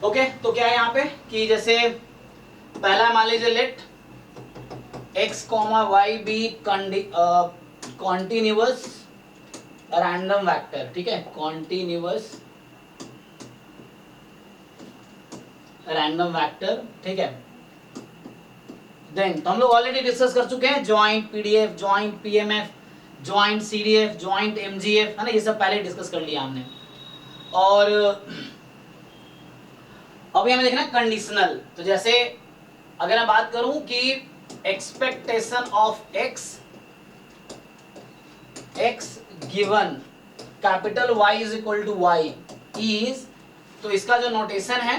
Okay, तो क्या है यहाँ पे कि जैसे पहला मान लीजिए let x, y be continuous random vector, ठीक है, कॉन्टिन्यूअस रैंडम वेक्टर, ठीक है। देन तो हम लोग ऑलरेडी डिस्कस कर चुके हैं joint PDF, joint PMF, joint CDF, joint MGF, है ना, ये सब पहले डिस्कस कर लिया हमने। और अभी हमें देखना कंडीशनल। तो जैसे अगर मैं बात करूं कि expectation of x given capital Y is equal to Y is, तो इसका जो नोटेशन है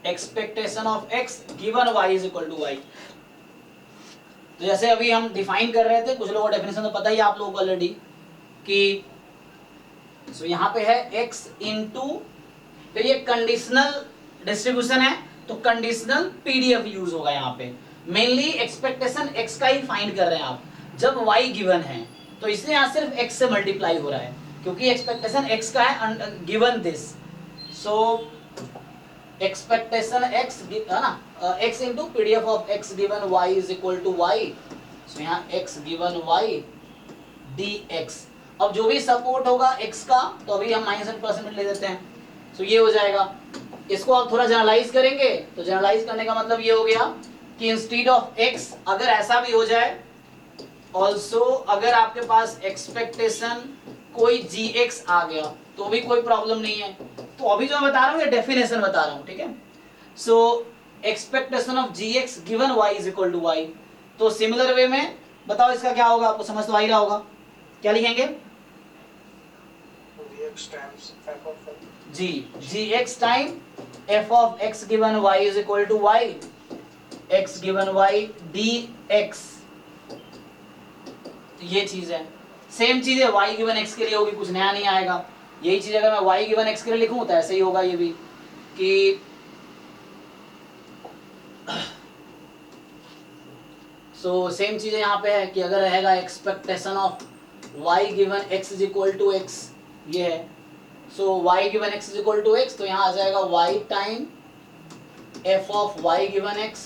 expectation of x given y is equal to y। तो जैसे अभी हम डिफाइन कर रहे थे, कुछ लोगों को डेफिनेशन तो पता ही आप लोगों को ऑलरेडी कि सो यहाँ पे है x इंटू, फिर ये कंडीशनल डिस्ट्रीब्यूशन है तो कंडीशनल पीडीएफ यूज होगा यहाँ पे। मेनली एक्सपेक्टेशन x का ही फाइंड कर रहे हैं आप, जब y गिवन है तो इसलिए यहाँ सिर्फ x से मल्टीप्लाई हो रहा है क्योंकि एक्सपेक्टेशन x का है given this. So expectation x है ना, x into PDF of x given y is equal to y। So यहाँ x गिवन y dx। अब जो भी सपोर्ट होगा x का तो अभी हम -1% ले देते हैं, सो ये हो जाएगा। इसको आप थोड़ा जनरलाइज करेंगे तो जनरलाइज करने का मतलब ये हो गया कि इंस्टीड ऑफ x अगर ऐसा भी हो जाए, ऑल्सो अगर आपके पास एक्सपेक्टेशन कोई gx आ गया तो भी कोई प्रॉब्लम नहीं है। तो अभी जो मैं बता रहा हूँ ये डेफिनेशन बता रहा हूँ, ठीक है। So expectation of gx given y is equal to y। तो सिमिलर वे में बताओ इसका क्या होगा, आपको समझ तो आ ही रहा होगा, क्या लिखेंगे gx time f of x given y is equal to y, x given y dx। तो ये चीज है, सेम चीज है y गिवन x के लिए होगी, कुछ नया नहीं आएगा। यही चीज अगर मैं y गिवन x के लिए लिखूं तो ऐसे ही होगा ये भी कि सो सेम चीज यहाँ पे है कि अगर रहेगा expectation of y given x is equal to x, ये है। So y given x is equal to x, तो यहाँ आ जाएगा y time f of y given x,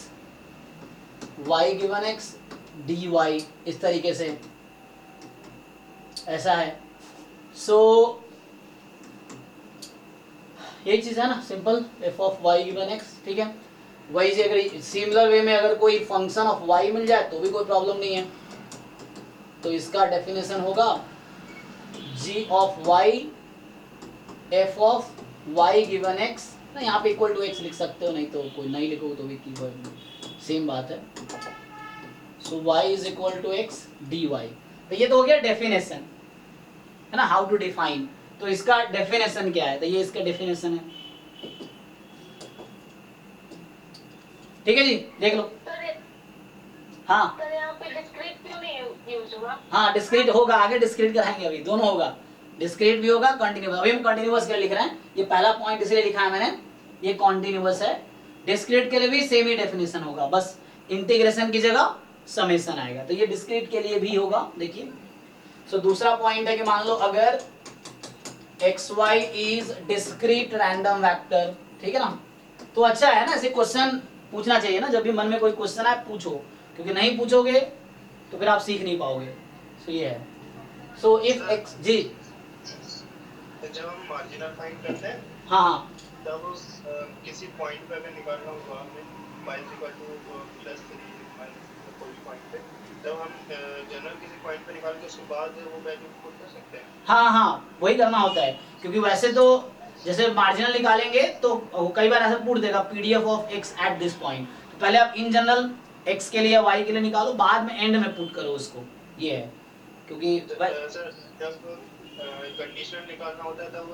y given x dy, इस तरीके से ऐसा है। सो यही चीज है ना, simple f of y given x, ठीक है। वही से अगर सिमिलर वे में अगर कोई फंक्शन ऑफ y मिल जाए तो भी कोई प्रॉब्लम नहीं है। तो इसका डेफिनेशन होगा g of y f of y given x, ना यहाँ पे इक्वल टू x लिख सकते हो, नहीं तो कोई नहीं लिखो तो भी कीवर्ड में सेम बात है। So y is equal to x dy। तो ये तो हो गया डेफिनेशन, है ना, हाउ टू डिफाइन। तो इसका डेफिनेशन क्या है, तो ये इसका डेफिनेशन है, ठीक है जी, देख लो। हाँ यहाँ पे डिस्क्रीट क्यों नहीं यूज हुआ? हाँ डिस्क्रीट होगा, आगे डिस्क्रीट कराएंगे, अभी दोनों होगा, डिस्क्रीट भी होगा कंटिन्यूअस। अभी हम कंटिन्यूअस के लिए लिख रहे हैं, ये पहला पॉइंट इसलिए लिखा है मैंने, ये कंटिन्यूअस है। डिस्क्रीट के लिए भी सेम ही डेफिनेशन होगा, बस इंटीग्रेशन की जगह समेशन आएगा। तो ये डिस्क्रीट के लिए भी होगा, देखिए। सो दूसरा पॉइंट है कि मान लो अगर xy is discrete random vector, ठीक है ना, तो अच्छा है ना, ऐसे क्वेश्चन पूछना चाहिए ना, जब भी मन में कोई क्वेश्चन आए पूछो, क्योंकि नहीं पूछोगे तो फिर आप सीख नहीं पाओगे। सो ये है। सो इफ x जी, जब हम मार्जिनल फाइंड करते हैं हाँ तब किसी पॉइंट पे अगर निकालना होगा हमें y +3 कोई पॉइंट पे, तब हम जनरल किसी पॉइंट पे निकाल के उसके बाद वो वैल्यू पुट कर सकते हैं। हाँ वही करना होता है, क्योंकि वैसे तो जैसे मार्जिनल निकालेंगे तो कई बार ऐसा पूछ देगा PDF of x at this point, तो पहले आप इन जनरल x के लिए या y के लिए निकालो, बाद में एंड में पुट करो उसको, ये है। क्योंकि सर जब कंडीशनल निकालना होता है तब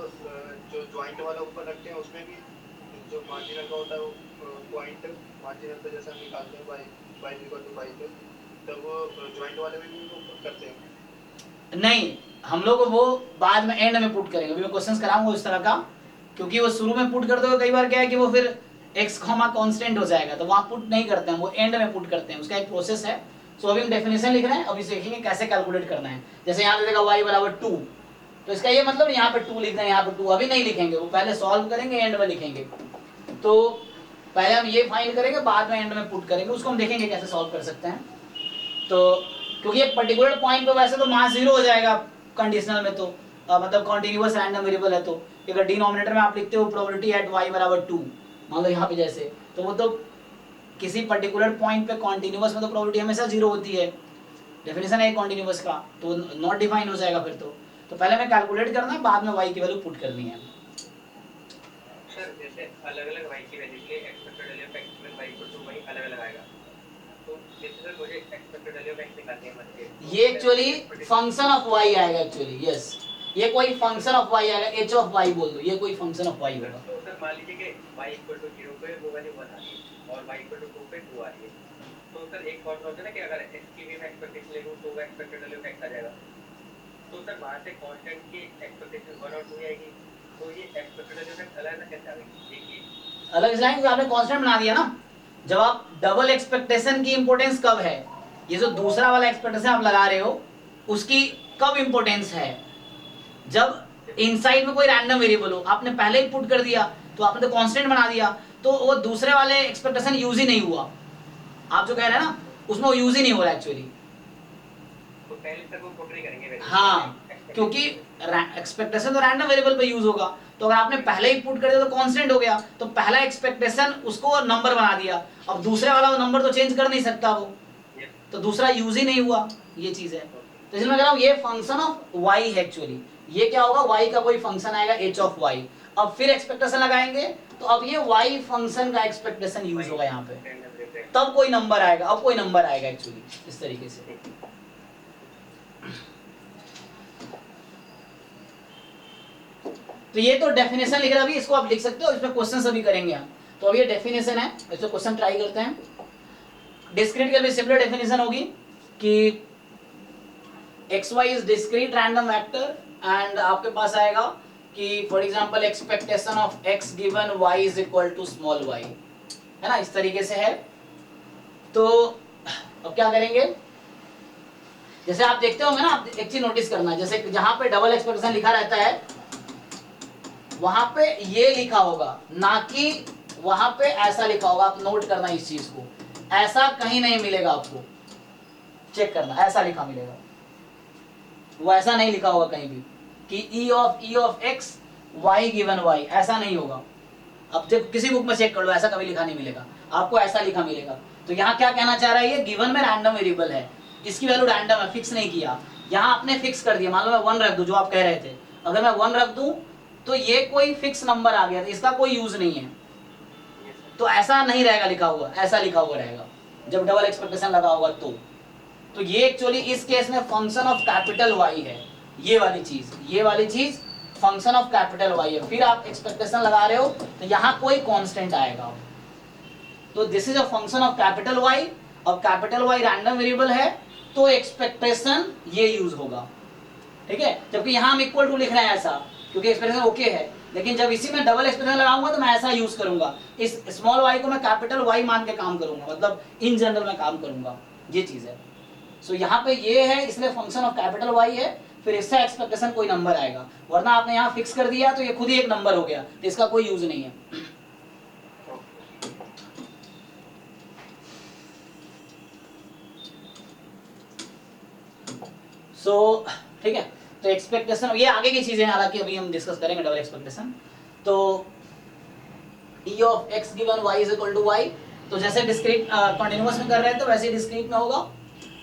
जो जॉइंट वाला ऊपर रखते हैं उसमें भी जो मार्जिनल का होता है वो पॉइंट मार्जिनल पे जैसा निकालते हैं y =y पे, तब वो जॉइंट वाले में भी वो करते हैं। नहीं, हम लोग वो बाद में एंड में पुट करेंगे, अभी मैं क्वेश्चंस कराऊंगा उस तरह का, क्योंकि वो शुरू में पुट करते हुए कई बार क्या है कि वो फिर x कांस्टेंट हो जाएगा, तो वहां पुट नहीं करते हैं, वो एंड में पुट करते हैं, उसका एक प्रोसेस है। सो अभी हम डेफिनेशन लिख रहे हैं, अभी सीखेंगे कैसे कैलकुलेट करना है। जैसे यहाँ दे देगा y = 2, तो इसका ये मतलब यहाँ पे 2 लिखना है, यहाँ पे 2 अभी नहीं लिखेंगे, वो पहले सॉल्व करेंगे एंड में लिखेंगे। तो पहले हम ये फाइंड करेंगे, बाद में एंड में पुट करेंगे, उसको हम देखेंगे कैसे सॉल्व कर सकते हैं। तो क्योंकि एक पर्टिकुलर पॉइंट पे वैसे तो मास 0 हो जाएगा कंडीशनल में, तो मतलब कॉन्टिन्यूअस रैंडम वेरिएबल है, तो अगर डिनोमिनेटर में आप लिखते हो प्रोबेबिलिटी एट y बराबर 2, मान लो यहाँ पे जैसे, तो वो तो किसी पर्टिकुलर पॉइंट पे कॉन्टिन्यूअस में तो प्रोबेबिलिटी हमेशा 0 होती है, डेफिनेशन है कॉन्टिन्यूअस का, तो नॉट डिफाइन हो जाएगा फिर। तो पहले हमें कैलकुलेट करना है, बाद में y की वैल्यू पुट करनी है। सर जैसे अलग-अलग y की वैल्यू के लिए expected value of x plus y equal to y अलग-अलग आएगा, तो जैसे सर मुझे एक्सपेक्टेड वैल्यू ऑफ x निकालनी है, मतलब ये एक्चुअली फंक्शन ऑफ y आएगा एक्चुअली, यस, ये कोई फंक्शन ऑफ y आएगा, h ऑफ y बोल दो, ये कोई फंक्शन ऑफ y होगा। तो सर मान लीजिए कि y इक्वल टू 0 पे वो वैल्यू 1 आ रही है और y इक्वल टू 2 पे 2 आ रही है, तो सर एक और होता है ना कि अगर x की भी मैं एक्सपेक्टेशन ले लूं तो वो एक्सपेक्टेड वैल्यू ऑफ x आ जाएगा, तो सर वहां से कांस्टेंट की एक्सपेक्टेशन 1 और 2 आएगी, तो ये एक्सपेक्टेड वैल्यू ऑफ x अलग कैसे आ गई? देखिए अलग जाएंगे, आपने कांस्टेंट बना दिया ना। जब आप डबल एक्सपेक्टेशन की इंपॉर्टेंस कब है, ये जो दूसरा वाला एक्सपेक्टेशन आप लगा रहे हो उसकी कब इंपॉर्टेंस है, जब इनसाइड में कोई रैंडम वेरिएबल हो, आपने पहले ही पुट कर दिया तो आपने तो कांस्टेंट बना दिया, तो वो दूसरे वाले एक्सपेक्टेशन यूज ही नहीं हुआ, आप जो कह रहे हैं ना उसमें वो यूज ही नहीं हो रहा एक्चुअली। तो पहले तक वो पुट नहीं करेंगे वैल्यू, हाँ, क्योंकि एक्सपेक्टेशन तो रैंडम वेरिएबल पे यूज होगा, तो अगर आपने पहले ही पुट कर दिया तो कांस्टेंट हो गया, तो पहला एक्सपेक्टेशन उसको नंबर बना दिया, अब दूसरे वाला वो नंबर तो चेंज कर नहीं सकता वो, तो दूसरा यूज ही नहीं हुआ, ये चीज है। तो इसलिए मैं कह रहा हूँ ये फंक्शन ऑफ y है एक्चुअली, ये क्या होगा, y का कोई फंक्शन आएगा h ऑफ y, अब फिर एक्सपेक्टेशन लगाएंगे तो अब ये y फंक्शन का एक्सपेक्टेशन यूज होगा यहाँ पे, तब कोई नंबर आएगा, अब कोई नंबर आएगा एक्चुअली इस तरीके से। तो ये तो डेफिनेशन लिख रहा है, अभी इसको आप लिख सकते हो, इसमें क्वेश्चन सभी करेंगे हम। तो अब ये डेफिनेशन है, इसमें क्वेश्चन ट्राई करते हैं। डिस्क्रीट के लिए सिंपल डेफिनेशन होगी कि xy is discrete random vector and आपके पास आएगा कि for example expectation of x given y is equal to small y, है ना, इस तरीके से है। तो अब क्या करेंगे, जैसे आप देखते होंगे ना, आप एक चीज नोटिस करना, जैसे जहां पे डबल एक्सपेक्टेशन लिखा रहता है वहां पे ये लिखा होगा, ना कि वहां पे ऐसा लिखा होगा, आप नोट करना इस चीज को, ऐसा कहीं नहीं मिलेगा आपको, चेक करना, ऐसा लिखा मिलेगा, वो ऐसा नहीं लिखा होगा कहीं भी कि e of x y given y, ऐसा नहीं होगा। अब जब किसी बुक में चेक कर लो, ऐसा कभी लिखा नहीं मिलेगा, आपको ऐसा लिखा मिलेगा। तो यहाँ क्या कहना चाह रहा है, ये गिवन में रैंडम वेरिएबल है, इसकी वैल्यू रैंडम है, फिक्स नहीं किया, यहाँ आपने फिक्स कर दिया, मान लो मैं 1 रख दूं, जो आप कह रहे थे, अगर मैं 1 रख दूं तो ये कोई फिक्स नंबर आ गया, तो इसका कोई यूज नहीं है, तो ऐसा नहीं रहेगा लिखा हुआ, ऐसा लिखा हुआ रहेगा जब डबल एक्सपेक्टेशन लगा होगा। तो ये एक्चुअली इस केस में फंक्शन ऑफ कैपिटल Y है, ये वाली चीज फंक्शन ऑफ कैपिटल Y है। फिर आप एक्सपेक्टेशन लगा रहे हो तो यहाँ कोई कांस्टेंट आएगा, तो this is a function of capital Y, और कैपिटल Y रैंडम वेरिएबल है, तो एक्सपेक्टेशन ये यूज होगा, ठीक है। जबकि यहाँ हम इक्वल टू लिख रहे हैं ऐसा, क्योंकि एक्सप्रेशन ओके है, लेकिन जब इसी में डबल एक्सप्रेशन लगाऊंगा तो मैं ऐसा यूज करूंगा, इस स्मॉल y को मैं कैपिटल Y मान के काम करूंगा, मतलब इन जनरल में काम करूंगा, ये चीज है। सो यहाँ पे ये है, इसलिए फंक्शन ऑफ कैपिटल Y है, फिर इससे एक्सपेक्टेशन कोई नंबर आएगा, वरना आपने यहाँ फिक्स कर दिया तो ये खुद ही एक नंबर हो गया, तो इसका कोई यूज नहीं है। सो ठीक है, तो एक्सपेक्टेशन ये आगे की चीजें हालांकि अभी हम डिस्कस करेंगे डबल एक्सपेक्टेशन। तो e of x given y is equal to y, तो जैसे डिस्क्रीट कंटीन्यूअस में कर रहे हैं तो वैसे ही डिस्क्रीट में होगा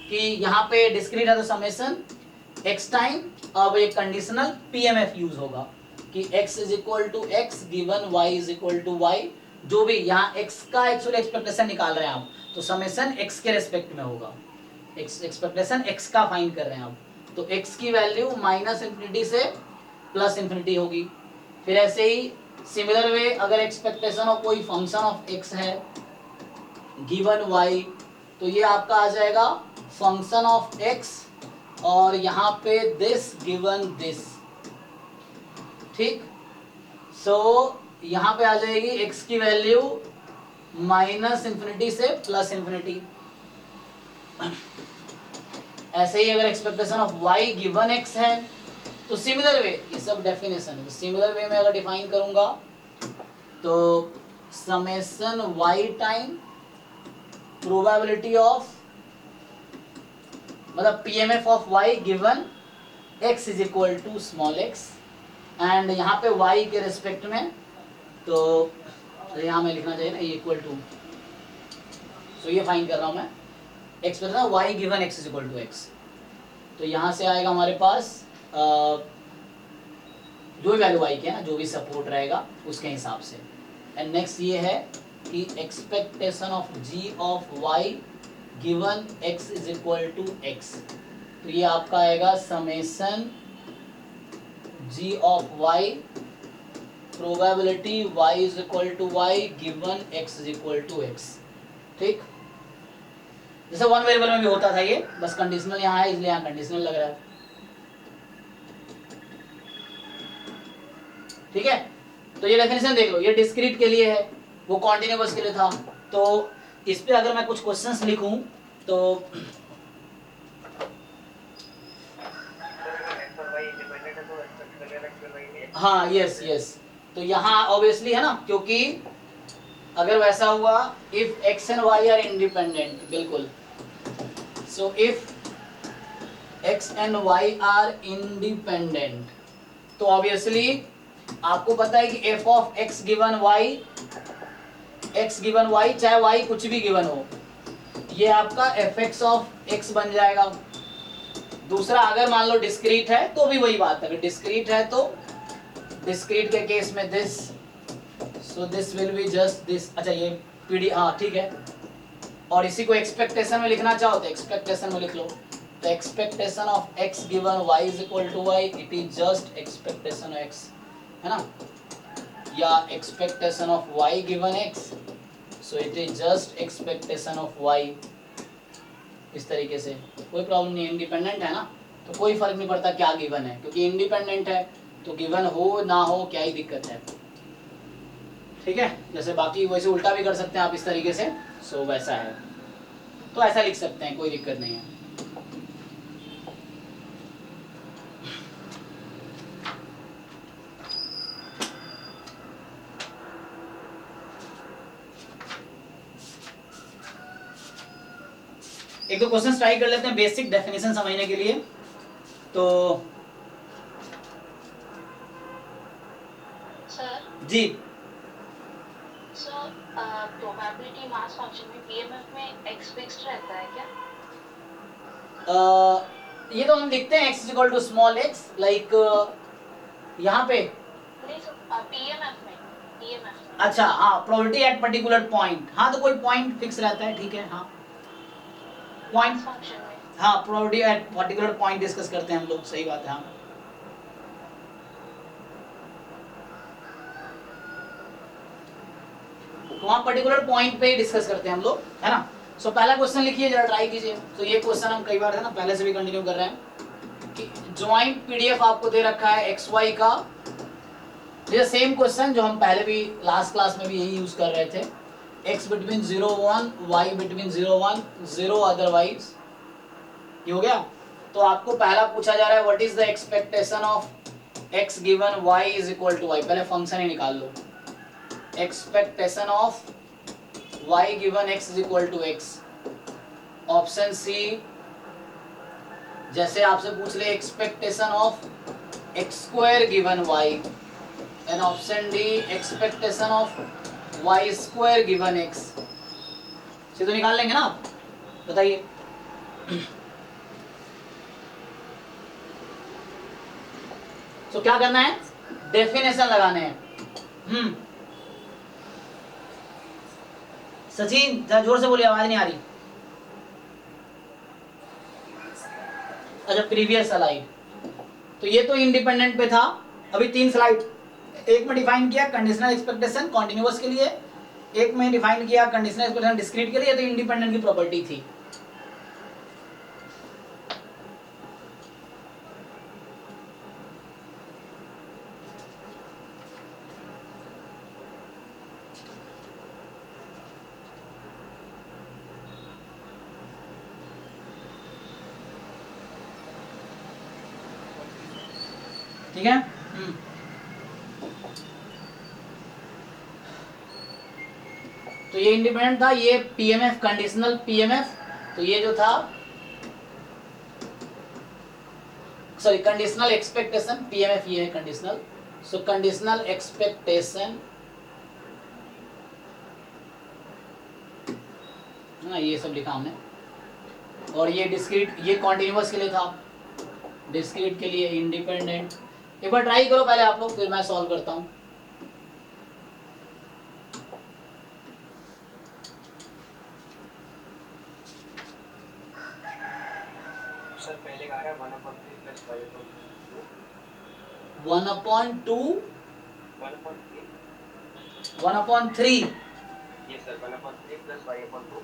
कि यहाँ पे डिस्क्रीट है तो समेशन x टाइम, अब एक कंडीशनल pmf यूज होगा कि x is equal to x given y is equal to y, जो भी यहाँ x का एक्चुअली एक्सपेक्टेशन निकाल रहे हैं आप, तो समेशन x के रेस्पेक्ट में होगा, एक्सपेक्टेशन x का फाइंड कर रहे हैं आप, तो x की वैल्यू -∞ से +∞ होगी। फिर ऐसे ही सिमिलर वे अगर एक्सपेक्टेशन ऑफ कोई फंक्शन ऑफ x है गिवन y, तो ये आपका आ जाएगा फंक्शन ऑफ x और यहाँ पे दिस गिवन दिस, ठीक। सो यहाँ पे आ जाएगी x की वैल्यू -∞ से +∞। ऐसे ही अगर expectation of y given x है तो सिमिलर वे, ये सब डेफिनेशन है। सिमिलर वे में अगर डिफाइन करूंगा तो summation y time probability of, मतलब PMF of Y given x is equal to small x, and यहाँ पे y के रिस्पेक्ट में, तो यहाँ में लिखना चाहिए ना ये इक्वल टू, सो ये फाइन कर रहा हूँ मैं, x पे था y given x is equal to x। तो यहाँ से आएगा हमारे पास जो भी वैल्यू y के है ना, जो भी सपोर्ट रहेगा उसके हिसाब से। एंड नेक्स्ट ये है कि expectation of g of y given x is equal to x, तो ये आपका आएगा summation g of y probability y is equal to y given x is equal to x। ठीक, जैसे वन वेरिएबल में भी होता था ये, बस कंडीशनल यहाँ है इसलिए यहाँ कंडीशनल लग रहा है। ठीक है, तो ये डेफिनेशन देख लो, ये डिस्क्रीट के लिए है, वो कॉन्टिन्यूअस के लिए था। तो इस पे अगर मैं कुछ क्वेश्चंस लिखूं तो हाँ यस यस, तो यहाँ ऑब्वियसली है ना, क्योंकि अगर वैसा हुआ if x and y are independent, बिल्कुल, so if x and y are independent, तो ऑब्वियसली आपको पता है कि f of x given y चाहे y कुछ भी गिवन हो, ये आपका fx ऑफ x बन जाएगा। दूसरा, अगर मान लो डिस्क्रीट है तो भी वही बात है, अगर डिस्क्रीट है तो डिस्क्रीट के केस में this, so this will be just this. अच्छा ये पीडी, हाँ ठीक है, और इसी को एक्सपेक्टेशन में लिखना चाहो तो एक्सपेक्टेशन में लिख लो। तो expectation of x given y is equal to y, it is just expectation of x, है ना, या expectation of y given x, so it is just expectation of y। इस तरीके से कोई प्रॉब्लम नहीं, इंडिपेंडेंट है ना, तो कोई फर्क नहीं पड़ता क्या गिवन है, क्योंकि इंडिपेंडेंट है तो गिवन हो ना हो क्या ही दिक्कत है। ठीक है, जैसे बाकी वैसे उल्टा भी कर सकते हैं आप इस तरीके से, सो वैसा है, तो ऐसा लिख सकते हैं, कोई दिक्कत नहीं है। एक दो क्वेश्चन ट्राई कर लेते हैं बेसिक डेफिनेशन समझने के लिए। तो sir ji, sir probability mass function में पीएमएफ में x फिक्स्ड रहता है क्या? ये तो हम लिखते हैं x equal to small x, like यहाँ पे नहीं सर, पीएमएफ में अच्छा हाँ, प्रोबेबिलिटी एट पर्टिकुलर पॉइंट, हाँ तो कोई पॉइंट फिक्स रहता है, ठीक है, हाँ पॉइंट फंक्शन में। हाँ, probability at particular point discuss करते हैं हम लोग, सही बात है। हाँ तो वहाँ पर्टिकुलर पॉइंट पे ही डिस्कस करते हैं हम लोग, है ना। सो पहला क्वेश्चन लिखिए, जरा ट्राई कीजिए। तो ये क्वेश्चन हम कई बार है ना पहले से भी कंटिन्यू कर रहे हैं कि ज्वाइंट पीडीएफ आपको दे रखा है एक्स वाई का, ये सेम क्वेश्चन जो हम पहले भी लास्ट क्लास में भी यही यूज कर रहे थे, x between 0 1, y between 0 1, 0 otherwise, ये हो गया। तो आपको पहला पूछा जा रहा है what is the expectation of x given y is equal to y, पहले फंक्शन ही निकाल लो, expectation of y given x is equal to x। Option C, जैसे आपसे पूछ ले expectation of x square given y, and option D expectation of y square given x, से तो निकाल लेंगे ना आप, बताइए। तो क्या करना है, डेफिनेशन लगाने हैं। सचिन जरा जोर से बोलिए, आवाज नहीं आ रही। अच्छा प्रीवियस स्लाइड, तो ये तो इंडिपेंडेंट पे था, अभी 3 स्लाइड, एक में डिफाइन किया कंडीशनल एक्सपेक्टेशन कॉन्टिन्यूअस के लिए, एक में डिफाइन किया कंडीशनल एक्सपेक्टेशन डिस्क्रीट के लिए, तो इंडिपेंडेंट की प्रॉपर्टी थी। ठीक है। तो ये इंडिपेंडेंट था, ये पीएमएफ कंडीशनल पीएमएफ, तो ये जो था सॉरी कंडीशनल एक्सपेक्टेशन, पीएमएफ ये है कंडीशनल, सो कंडीशनल एक्सपेक्टेशन, ना ये सब लिखा हमने, और ये डिस्क्रीट, ये कॉन्टिन्यूअस के लिए था, डिस्क्रीट के लिए इंडिपेंडेंट। एक बार ट्राई करो पहले आप लोग, फिर मैं सॉल्व करता हूँ। सर पहले का आ रहा है 1/3 प्लस 5/2 1/2 1/3 1/3 ये sir 1/3 plus 5/2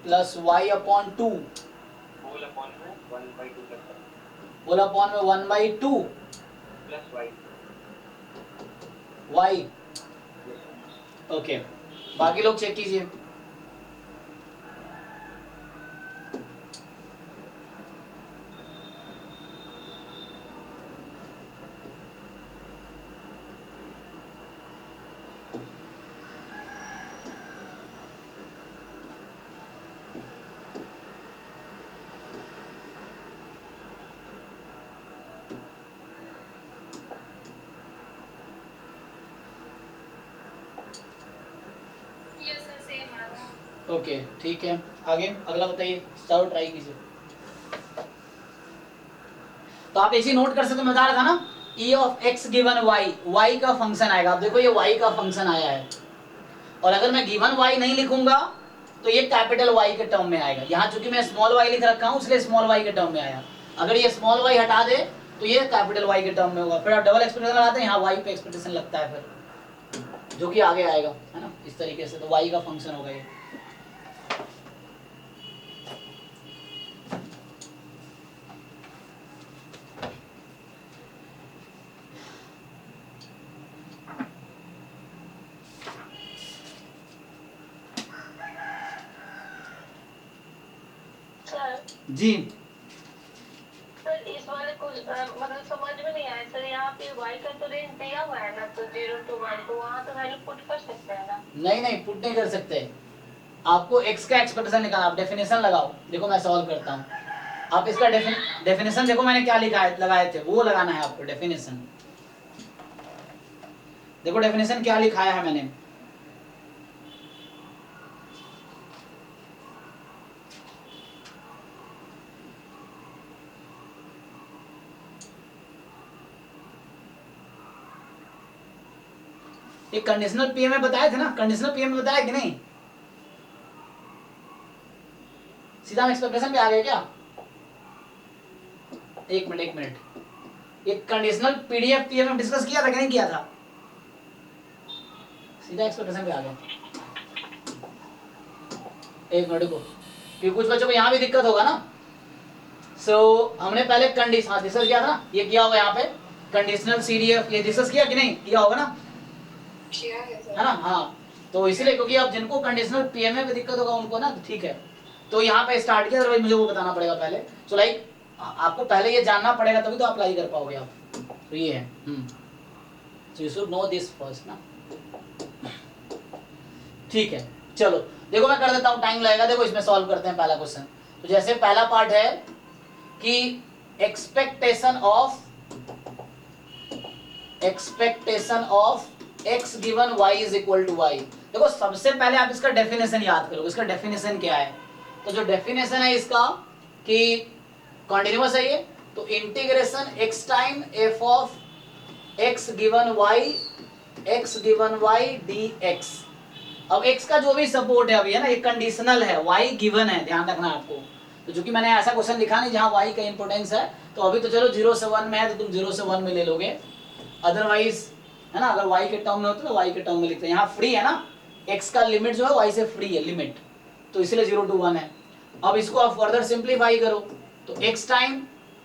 plus y/2 whole upon में 1/2 प्लस होल अपॉन में 1/2 प्लस y y। ओके, बाकी लोग चेक कीजिए। ओके ठीक है, आगे अगला बताइए, चलो ट्राई कीजिए। तो आप ऐसे नोट कर सकते, मैं बता रहा था ना, e of x given y, y का फंक्शन आएगा। आप देखो ये y का फंक्शन आया है, और अगर मैं गिवन y नहीं लिखूंगा तो ये कैपिटल Y के टर्म में आएगा। यहाँ चूंकि मैं स्मॉल y लिख रखा हूँ इसलिए स्मॉल y के टर्म में आया। अगर ये स्मॉल y हटा दे तो ये कैपिटल Y के टर्म में होगा। फिर आप डबल एक्सपेक्टेशन लगाते हैं, यहाँ y पे एक्सपेक्टेशन लगता है फिर, जो कि आगे आएगा, है ना, इस तरीके से। तो y का फंक्शन होगा ये। जी सर इस वाले कुछ मतलब समझ में नहीं आया सर, यहाँ पे y का तो रेंज दिया हुआ है ना, तो 0 to 1, तो वहाँ तो वैल्यू पुट कर सकते हैं ना? नहीं पुट नहीं कर सकते, आपको x का एक्सपेक्टेशन निकालना। आप डेफिनेशन लगाओ, देखो मैं सॉल्व करता हूँ। आप इसका डेफिनेशन देखो मैंने क्या लिखा है, लगाए थे वो लगाना है आपको। डेफिनेशन देखो, डेफिनेशन क्या लिखाया है मैंने। एक कंडीशनल पीएम में बताए थे ना, कंडीशनल पीएम में बताया कि नहीं? सीधा हम एक्सपेक्टेशन पे आ गए क्या? एक मिनट, एक कंडीशनल पीडीएफ पीएम में डिस्कस किया था कि नहीं किया था? सीधा एक्सपेक्टेशन पे आ गए। एक मिनट को, क्योंकि कुछ बच्चों को यहाँ भी दिक्कत होगा ना। हमने पहले कंडीशन डिस्कस किया था ना, ये किया होगा यहाँ पे कंडीशनल सीडीएफ, ये डिस्कस किया कि नहीं किया होगा ना? है ना? हाँ, तो इसलिए क्योंकि अब जिनको कंडीशनल पीएमए में दिक्कत होगा उनको ना, ठीक है। तो यहाँ पे स्टार्ट किया, अदरवाइज मुझे वो बताना पड़ेगा पहले। सो लाइक आपको पहले ये जानना पड़ेगा तभी तो आप अप्लाई कर पाओगे आप। तो ये है, so you should know this first ना। ठीक है, चलो देखो मैं कर देता हूँ, टाइम लगेगा। देखो इसमें सॉल्व करते हैं पहला क्वेश्चन। तो जैसे पहला पार्ट है कि expectation of x given y is equal to y। देखो सबसे पहले आप इसका डेफिनेशन याद करो। इसका डेफिनेशन क्या है? तो जो डेफिनेशन है इसका कि कॉन्टिन्यूअस है ये, तो integration x time f of x given y dx। अब x का जो भी सपोर्ट है अभी, है ना, ये कंडीशनल है, y गिवन है, ध्यान रखना आपको। तो चूंकि मैंने ऐसा क्वेश्चन लिखा नहीं जहां y का इंपोर्टेंस है, तो अभी तो चलो 0 से 1 में है तो तुम 0 से 1 में ले लोगे, अदरवाइज है ना, अगर y के टर्म में होता तो y के टर्म में लिखते हैं। यहाँ फ्री है ना, x का लिमिट जो है y से फ्री है लिमिट, तो इसलिए 0 to 1 है। अब इसको आप फर्दर सिंप्लीफाई करो तो x टाइम,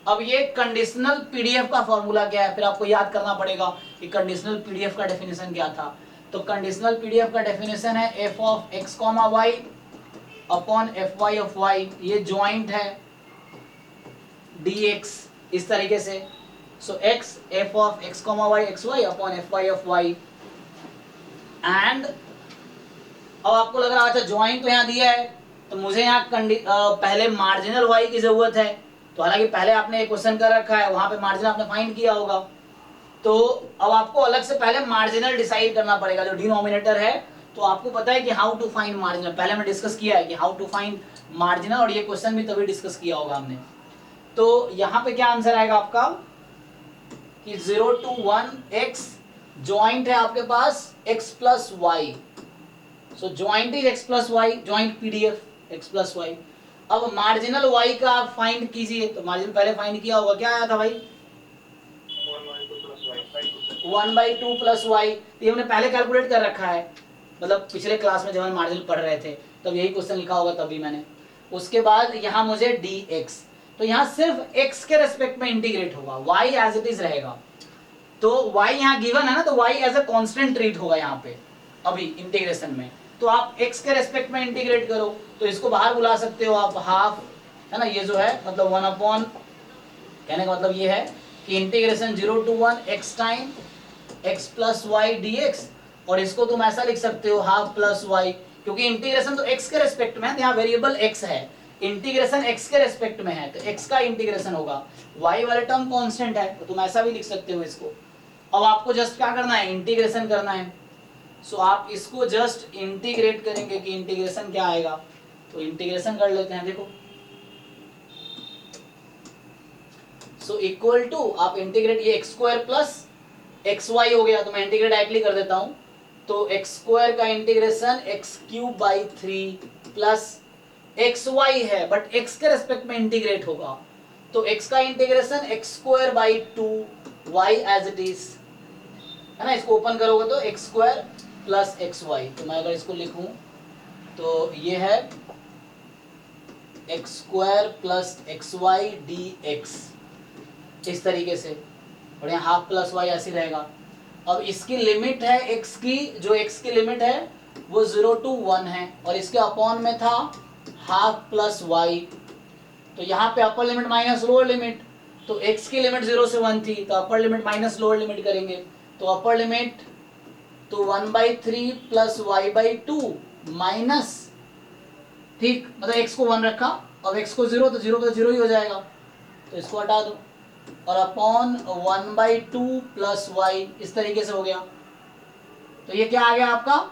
अब ये कंडीशनल पीडीएफ का फॉर्मूला क्या है, फिर आपको याद करना पड़ेगा कि कंडीशनल पीडीएफ का डेफिनेशन क्या था। तो कंडीशनल पीडीएफ का डेफिनेशन है f of x, y upon fy of y, ये ज्वाइंट है dx, इस तरीके से। सो x f of x, y xy upon fy of y। And अब आपको लग रहा है अच्छा ज्वाइंट तो यहाँ दिया है, तो मुझे यहाँ पहले मार्जिनल y की जरूरत है। तो हालांकि पहले आपने एक क्वेश्चन कर रखा है, वहां पे मार्जिनल आपने फाइंड किया होगा, तो अब आपको अलग से पहले मार्जिनल डिसाइड करना पड़ेगा जो डिनोमिनेटर है। तो आपको पता है कि हाउ टू फाइंड मार्जिनल, पहले हमने डिस्कस किया है कि हाउ टू फाइंड मार्जिनल, और ये क्वेश्चन भी तभी डिस्कस किया होगा हमने। तो यहाँ पे क्या आंसर आएगा आपका कि 0 to 1 x, ज्वाइंट है आपके पास x plus y, so joint is x plus y, joint PDF x plus y. अब मार्जिनल y का आप फाइंड कीजिए, तो मार्जिनल पहले फाइंड किया होगा, क्या आया था भाई 1/2 प्लस वाई, ये हमने पहले कैलकुलेट कर रखा है, मतलब पिछले क्लास में जब हम मार्जिनल पढ़ रहे थे तब यही क्वेश्चन लिखा होगा तभी मैंने। उसके बाद यहाँ मुझे dx, तो यहाँ सिर्फ x के रेस्पेक्ट में इंटीग्रेट होगा, y एज इट इज रहेगा। तो y यहाँ गिवन है ना, तो y as a constant treat होगा यहाँ पे अभी इंटीग्रेशन में। तो आप x के रेस्पेक्ट में इंटीग्रेट करो, तो इसको बाहर बुला सकते हो आप हाफ, है ना, ये जो है मतलब 1 अपॉन, कहने का मतलब ये है कि integration 0 to 1 x time x plus y dx, और इसको तुम ऐसा लिख सकते हो हाफ प्लस वाई, क्योंकि इंटीग्रेशन तो x के रेस्पेक्ट में है, यहाँ वेरिएबल x है, इंटीग्रेशन x के रेस्पेक्ट में है, तो x का इंटीग्रेशन होगा, y वाले टर्म कांस्टेंट है, तो तुम ऐसा भी लिख सकते हो इसको। अब आपको जस्ट क्या करना है, इंटीग्रेशन करना है। सो आप इसको जस्ट इंटीग्रेट करेंगे कि इंटीग्रेशन क्या आएगा, तो इंटीग्रेशन कर लेते हैं, देखो। सो इक्वल टू आप इंटीग्रेट, ये x square plus x y हो गया, तो मैं इंटीग्रेट डायरेक्टली कर देता हूं, तो एक्स स्क्वायर का integration x cube by 3 plus x y है बट एक्स के रेस्पेक्ट में इंटीग्रेट होगा, तो एक्स का integration x square by 2 y as it is, है ना। इसको ओपन करोगे तो x square plus x Y, तो मैं अगर इसको लिखूं तो ये है x square plus x y d x, इस तरीके से, और यहाँ हाफ प्लस वाई ऐसे रहेगा। अब इसकी लिमिट है x की, जो x की लिमिट है वो 0 to 1 है, और इसके अपॉन में था हाफ प्लस वाई, तो यहाँ पे upper limit minus lower limit, तो x की लिमिट 0 से 1 थी, तो upper limit minus lower limit करेंगे, तो अपर लिमिट तो 1/3 प्लस y/2 माइनस, ठीक, मतलब x को 1 रखा, अब x को 0, तो 0 का 0 ही हो जाएगा, तो इसको हटा दो, और अपॉन 1/2 प्लस वाई, इस तरीके से हो गया। तो ये क्या आ गया आपका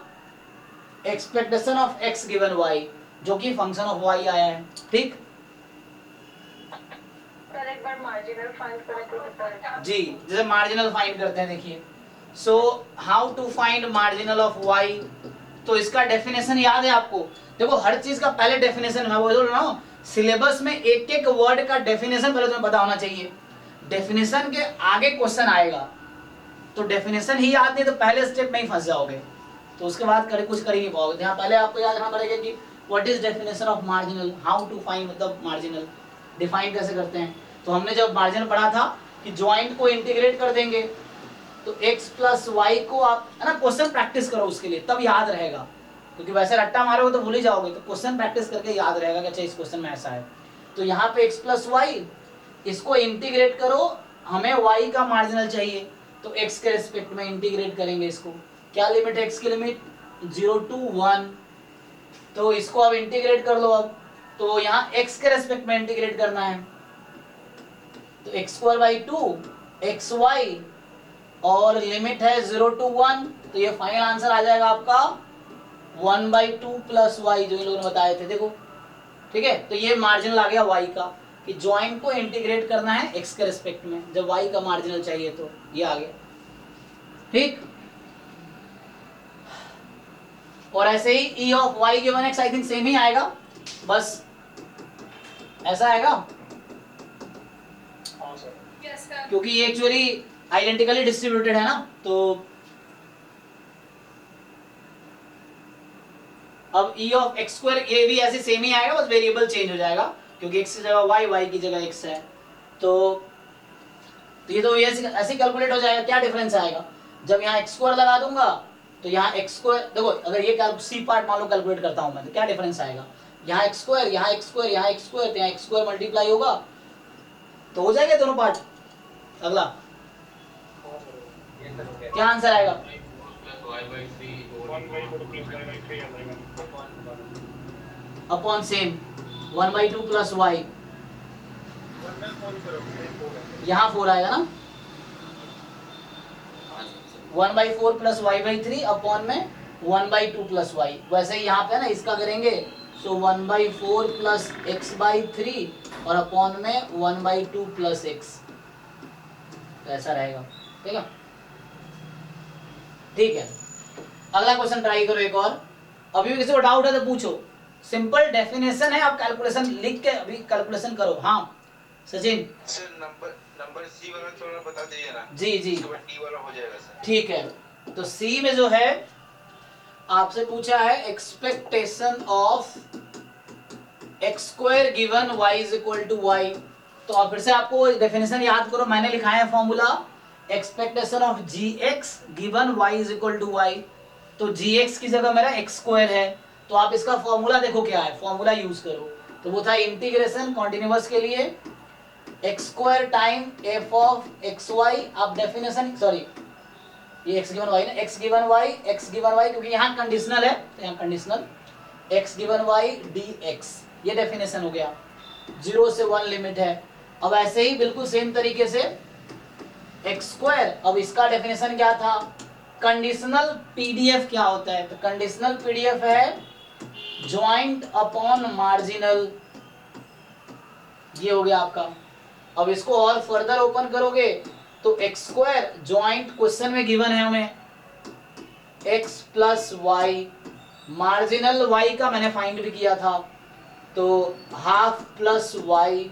expectation of x given y, जो कि फंक्शन ऑफ y आया है, ठीक। सर एक बार मार्जिनल फाइंड करें तो बताइए जी, जैसे मार्जिनल फाइंड करते हैं, देखिए। So how to find marginal of y, तो इसका डेफिनेशन याद है आपको, देखो हर चीज का पहले डेफिनेशन, मैं बोल रहा हूँ सिलेबस में एक एक वर्ड का डेफिनेशन पहले तुम्हें पता होना चाहिए, डेफिनेशन के आगे क्वेश्चन आएगा, तो डेफिनेशन ही याद नहीं तो पहले स्टेप में ही फंस जाओगे, तो उसके बाद कुछ कर ही नहीं पाओगे। यहाँ पहले आपको याद रखना पड़ेगा कि what is definition of marginal, how to find, मतलब मार्जिनल डिफाइन कैसे करते हैं। तो हमने जब मार्जिनल पढ़ा था कि ज्वाइंट को इंटीग्रेट कर देंगे, तो x प्लस वाई को आप, है ना, क्वेश्चन प्रैक्टिस करो उसके लिए, तब याद रहेगा, क्योंकि वैसे रट्टा मारोगे तो भूल ही जाओगे, तो क्वेश्चन प्रैक्टिस करके याद रहेगा कि अच्छा इस क्वेश्चन में ऐसा है। तो यहाँ पे x प्लस वाई, इसको इंटीग्रेट करो, हमें y का मार्जिनल चाहिए, तो x के रिस्पेक्ट में इंटीग्रेट करेंगे इसको, क्या लिमिट है x की लिमिट 0 to 1, तो इसको अब इंटीग्रेट कर लो। अब तो यहाँ x के रेस्पेक्ट में इंटीग्रेट करना है, तो x square by 2 x y, और लिमिट है 0 to 1, तो ये फाइनल आंसर आ जाएगा आपका 1/2 प्लस वाई, जो इन लोगों ने बताए थे, देखो, ठीक है। तो ये मार्जिनल आ गया y का, कि ज्वाइंट को इंटीग्रेट करना है x के रेस्पेक्ट में, जब y का मार्जिनल चाहिए, तो ये आ गया, ठीक। और ऐसे ही e of y given x I think same ही आएगा, बस ऐसा आएगा, हाँ सर, क्योंकि ये एक्चुअली आइडेंटिकली डिस्ट्रीब्यूटेड है ना, तो अब e ऑफ x स्क्वायर ये भी ऐसे सेम ही आएगा, बस वेरिएबल चेंज हो जाएगा, क्योंकि x की जगह y, y की जगह x है, तो ये तो ऐसे कैलकुलेट हो जाएगा। क्या डिफरेंस आएगा, जब यहाँ x स्क्वायर लगा दूंगा तो यहाँ x स्क्वायर, देखो अगर ये सी पार्ट मान लो कैलकुलेट करता हूँ मैं, तो क्या डिफरेंस आएगा, यहाँ x स्क्वायर, यहाँ x स्क्वायर, यहाँ x स्क्वायर, तो यहाँ x स्क्वायर मल्टीप्लाई होगा, तो हो जाएगा दोनों पार्ट, अगला ये सर हो गया क्या आंसर आएगा? 1/2 + y/3 upon same 1/2 plus Y, यहाँ 4 आएगा ना, 1/4 प्लस y/3 अपॉन में 1/2 प्लस वाई। वैसे ही यहाँ पे ना इसका करेंगे, सो 1/4 प्लस x/3 और अपॉन में 1/2 प्लस x, तो ऐसा रहेगा। ठीक है, ठीक है। अगला क्वेश्चन ट्राई करो एक और। अभी भी किसी को डाउट है तो पूछो, सिंपल डेफिनेशन है, आप कैलकुलेशन लिख के अभी कैलकुलेशन करो। हाँ सचिन सर नंबर सी वाला थोड़ा बता दीजिए ना। जी जी उसके बाद डी वाला हो जाएगा सर। ठीक है। तो सी में जो है आपसे पूछा है expectation of x square given y is equal to y. तो अब फिर से आपको डेफिनेशन याद करो, मैंने लिखा है formula expectation of g x given y is equal to y. तो जी एक्स की जगह मेरा एक्स स्क्वायर है, तो आप इसका फॉर्मूला देखो क्या है, फॉर्मूला यूज करो। तो वो था इंटीग्रेशन कॉन्टिन्यूअस के लिए x square time f of x y. आप डेफिनेशन सॉरी ये एक्स गिवन वाई ना, एक्स गिवन वाई क्योंकि यहाँ कंडीशनल है तो यहाँ conditional x given y d x, ये डेफिनेशन हो गया। 0 से 1 लिमिट है। अब ऐसे ही बिल्कुल सेम तरीके से एक्स स्क्वायर, अब इसका डेफिनेशन क्या था, कंडीशनल पीडीएफ क्या होता है, तो कंडीशनल पीडीएफ है ज्वाइंट अपॉन मार्जिनल, ये हो गया आपका। अब इसको और फर्दर ओपन करोगे तो एक्स स्क्वायर ज्वाइंट क्वेश्चन में गिवन है हमें x plus y, marginal y का मैंने फाइंड भी किया था, तो half plus y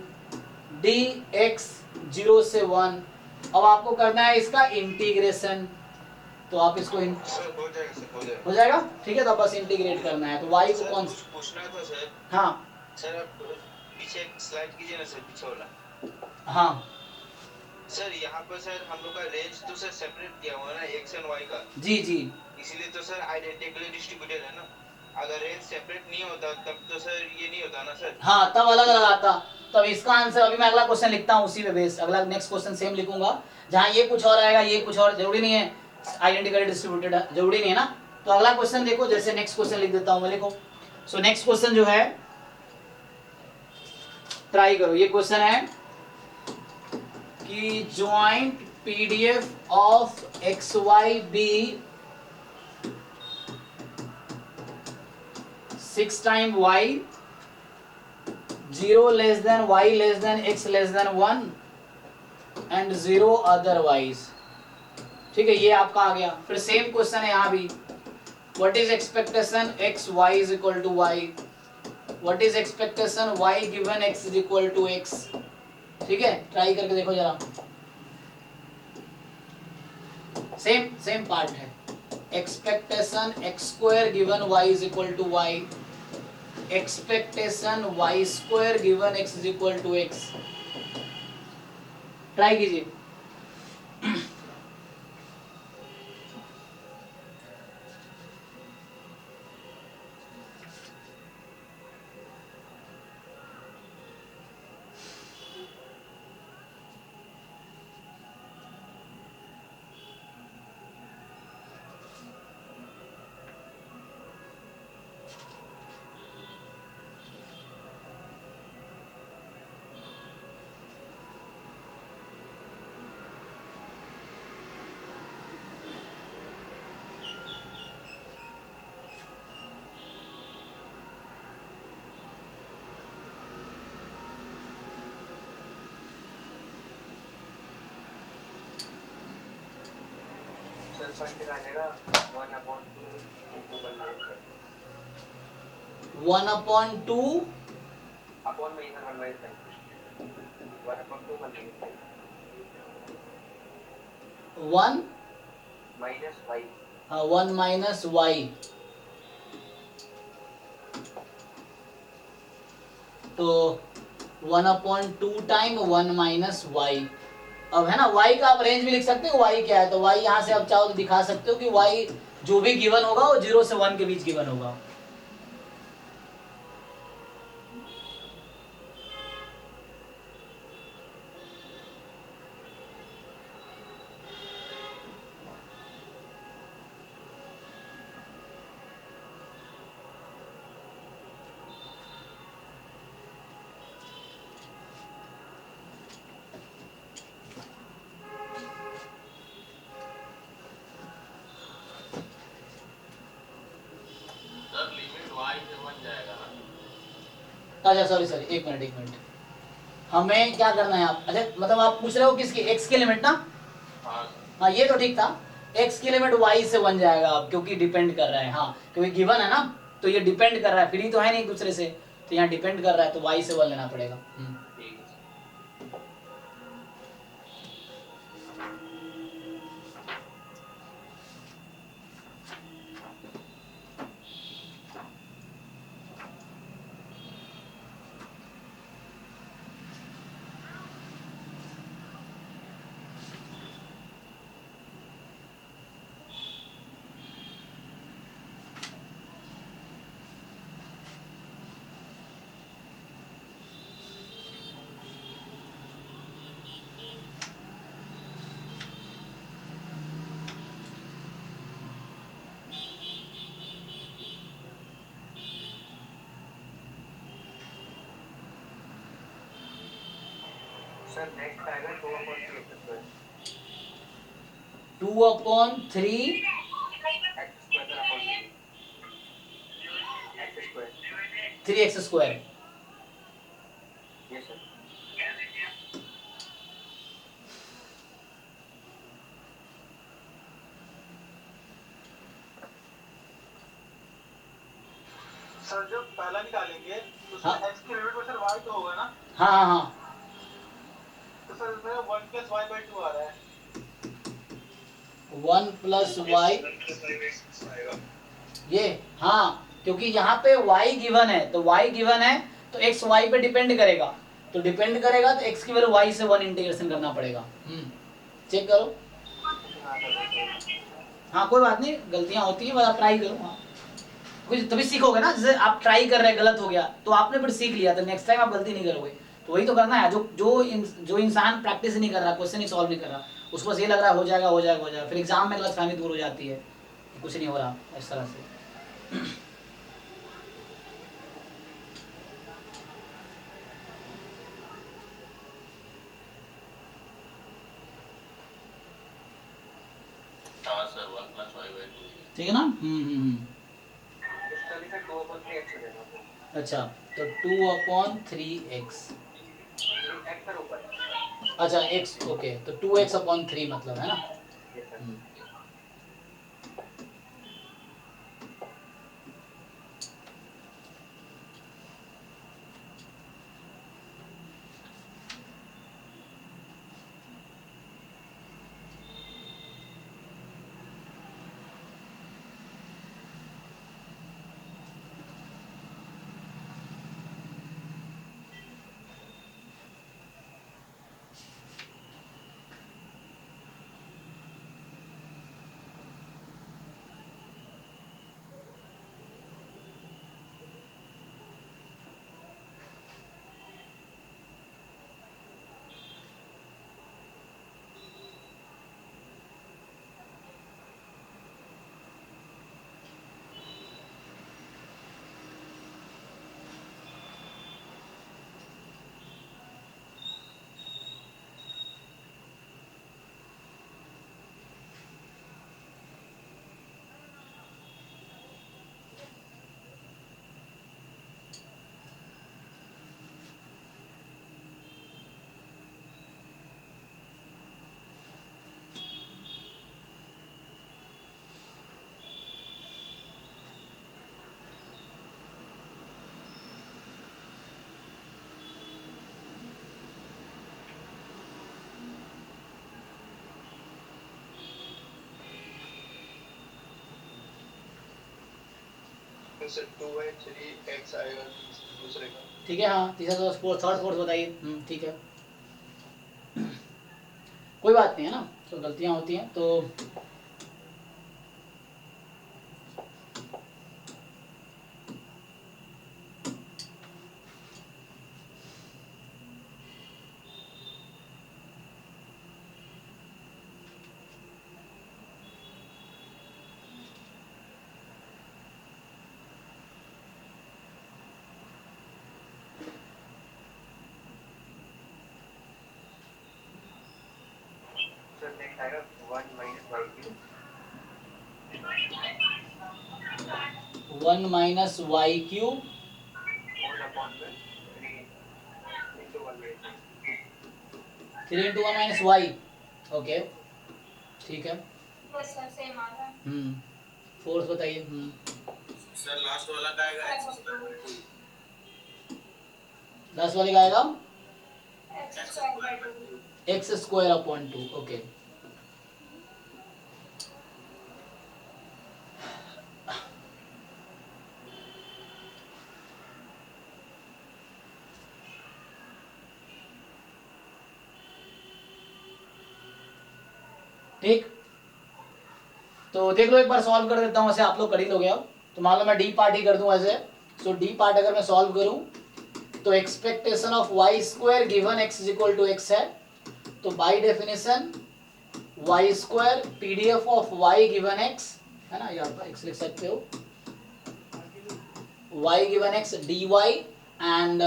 d x 0 से 1। अब आपको करना है इसका इंटीग्रेशन, तो आप इसको सर हो जाएगा सर, हो जाएगा। हो जाएगा। ठीक है, तो बस इंटीग्रेट करना है, तो वाई को सर कौन कुछ पूछना था सर। हाँ सर आप पीछे एक स्लाइड कीजिए ना सर, पीछे वाला। हाँ सर यहाँ पर सर हम लोग का रेंज तो सर सेपरेट किया हुआ है ना एक्स एंड वाई का, जी जी इसीलिए तो सर आइडेंटिकली डिस्ट्रीब्यूटेड है ना। अगर रेंज सेपरेट नहीं होता तब तो सर ये नहीं होता ना सर। हाँ, तब अलग अलग आता। तब इसका आंसर अभी मैं अगला क्वेश्चन लिखता हूँ उसी पे बेस, अगला नेक्स्ट क्वेश्चन सेम लिखूंगा, जहाँ ये कुछ और आएगा ये कुछ और, जरूरी नहीं है आइडेंटिकली डिस्ट्रीब्यूटेड है, जरूरी नहीं है ना। तो अगला क्वेश्चन देखो, जैसे नेक्स्ट क्वेश्चन लिख देता हूँ मैं, लिखो। सो नेक्स्ट क्वेश्चन जो है ट्राई करो, ये क्वेश्चन है कि joint PDF of x Y be 6 time y 0 less than y less than x less than 1 and 0 otherwise. ठीक है, ये आपका आ गया। फिर सेम क्वेश्चन है यहाँ भी, what is expectation x y is equal to y, what is expectation y given x is equal to x। ठीक है, ट्राई करके देखो जरा, सेम पार्ट है। Expectation x square given y is equal to y, expectation y square given x is equal to x। Try कीजिए। Sir point आ जाएगा 1/2 upon में इधर 1/2 1 माइनस वाई 1 माइनस वाई, तो 1/2 टाइम 1 माइनस वाई। अब है ना y का आप रेंज भी लिख सकते हो, y क्या है, तो y यहाँ से आप चाहो तो दिखा सकते हो कि y जो भी गिवन होगा वो 0 से 1 के बीच गिवन होगा। अच्छा सॉरी एक मिनट, हमें क्या करना है आप, अच्छा मतलब आप पूछ रहे हो किसकी, x की लिमिट ना? हाँ हाँ ये तो ठीक था, x की लिमिट y से बन जाएगा अब, क्योंकि डिपेंड कर रहा है, हाँ क्योंकि गिवन है ना, तो ये डिपेंड कर रहा है, फ्री तो है नहीं एक दूसरे से, तो यहाँ डिपेंड कर रहा है तो y से 1 लेना पड़ेगा। ठीक है सर नेक्स्ट आएगा 2/3 2/3 x square upon x square 3x square. ये सर सर जब पहला निकालेंगे तो हाँ। उसमें x की लिमिट में सर y तो होगा ना, हाँ तो सर इसमें 1 + y/2 आ रहा है। 1 + y, 1 + y आएगा। ये हाँ क्योंकि यहाँ पे y गिवन है, तो y गिवन है तो x y पे डिपेंड करेगा, तो डिपेंड करेगा तो x की वैल्यू y से 1 इंटीग्रेशन करना पड़ेगा। चेक करो। हाँ कोई बात नहीं, गलतियां होती है, बस आप ट्राई करो। हाँ कुछ तभी सीखोगे ना, जैसे आप ट्राई कर रहे हैं गलत हो गया तो आपने फिर सीख लिया, तो नेक्स्ट टाइम आप गलती नहीं करोगे, तो वही तो करना है। जो इंसान प्रैक्टिस नहीं कर रहा, क्वेश्चन ही सॉल्व नहीं कर रहा, उसको बस ये लग रहा है हो जाएगा, फिर एग्जाम में गलतफहमी दूर हो जाती है कि कुछ नहीं हो रहा इस तरह से। हाँ सर 1 + y/2। ठीक है ना? इसका भी सर 2/3 हो जाएगा। अच्छा तो 2/3x, x सर ऊपर अच्छा x, ओके तो 2x/3 मतलब है ना। ये सर तो सर 2/3x आएगा दूसरे का। ठीक है, हाँ तीसरा तो थर्ड फोर्थ बताइए। ठीक है कोई बात नहीं है ना, तो गलतियां होती हैं तो सर नेक्स्ट आएगा 1 - y3 1 - y³ होल अपॉन में 3 इंटू 1 माइनस वाई, ओके ठीक है। बस सर सेम आ रहा है। फोर्थ बताइए। सर लास्ट वाला का आएगा लास्ट वाले का आएगा x square by 2। X square upon 2, okay. ठीक, तो देख लो एक बार सॉल्व कर देता हूं, ऐसे आप लोग कर ही लोगे। अब तो मान लो मैं डी पार्ट ही कर दूं ऐसे, सो डी पार्ट अगर मैं सॉल्व करूं तो expectation of y square given x is equal to x है, तो by definition y square PDF of Y given x है ना, यहाँ पर एक्स लिख सकते हो, y given x d y and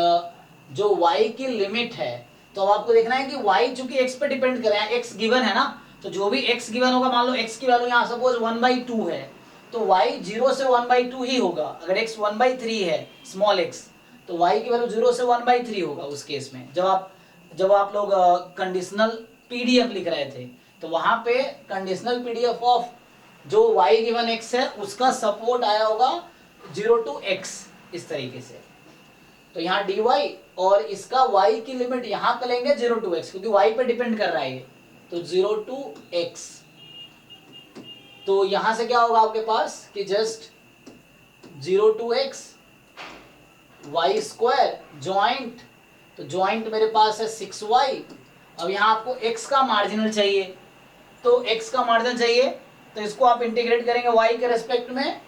जो वाई की लिमिट है, तो अब आपको देखना है कि वाई चूंकि एक्स पे डिपेंड कर रहा है, एक्स गिवन है ना, तो जो भी x गिवन होगा, मान लो x की वैल्यू यहाँ सपोज 1/2 है, तो y 0 से 1/2 ही होगा। अगर x 1/3 है स्मॉल x, तो y की वैल्यू 0 से 1/3 होगा उस केस में। जब आप लोग कंडीशनल पीडीएफ लिख रहे थे, तो वहां पे कंडीशनल पीडीएफ ऑफ जो y गिवन x है उसका सपोर्ट आया होगा 0 to x इस तरीके से। तो यहाँ dy और इसका y की लिमिट यहाँ पे लेंगे 0 to x, क्योंकि y पे डिपेंड कर रहा है ये, तो 0 to x। तो यहां से क्या होगा आपके पास कि just 0 to x y square joint, तो ज्वाइंट मेरे पास है 6y। अब यहां आपको x का मार्जिनल चाहिए, तो x का मार्जिनल चाहिए, तो इसको आप इंटीग्रेट करेंगे y के रेस्पेक्ट में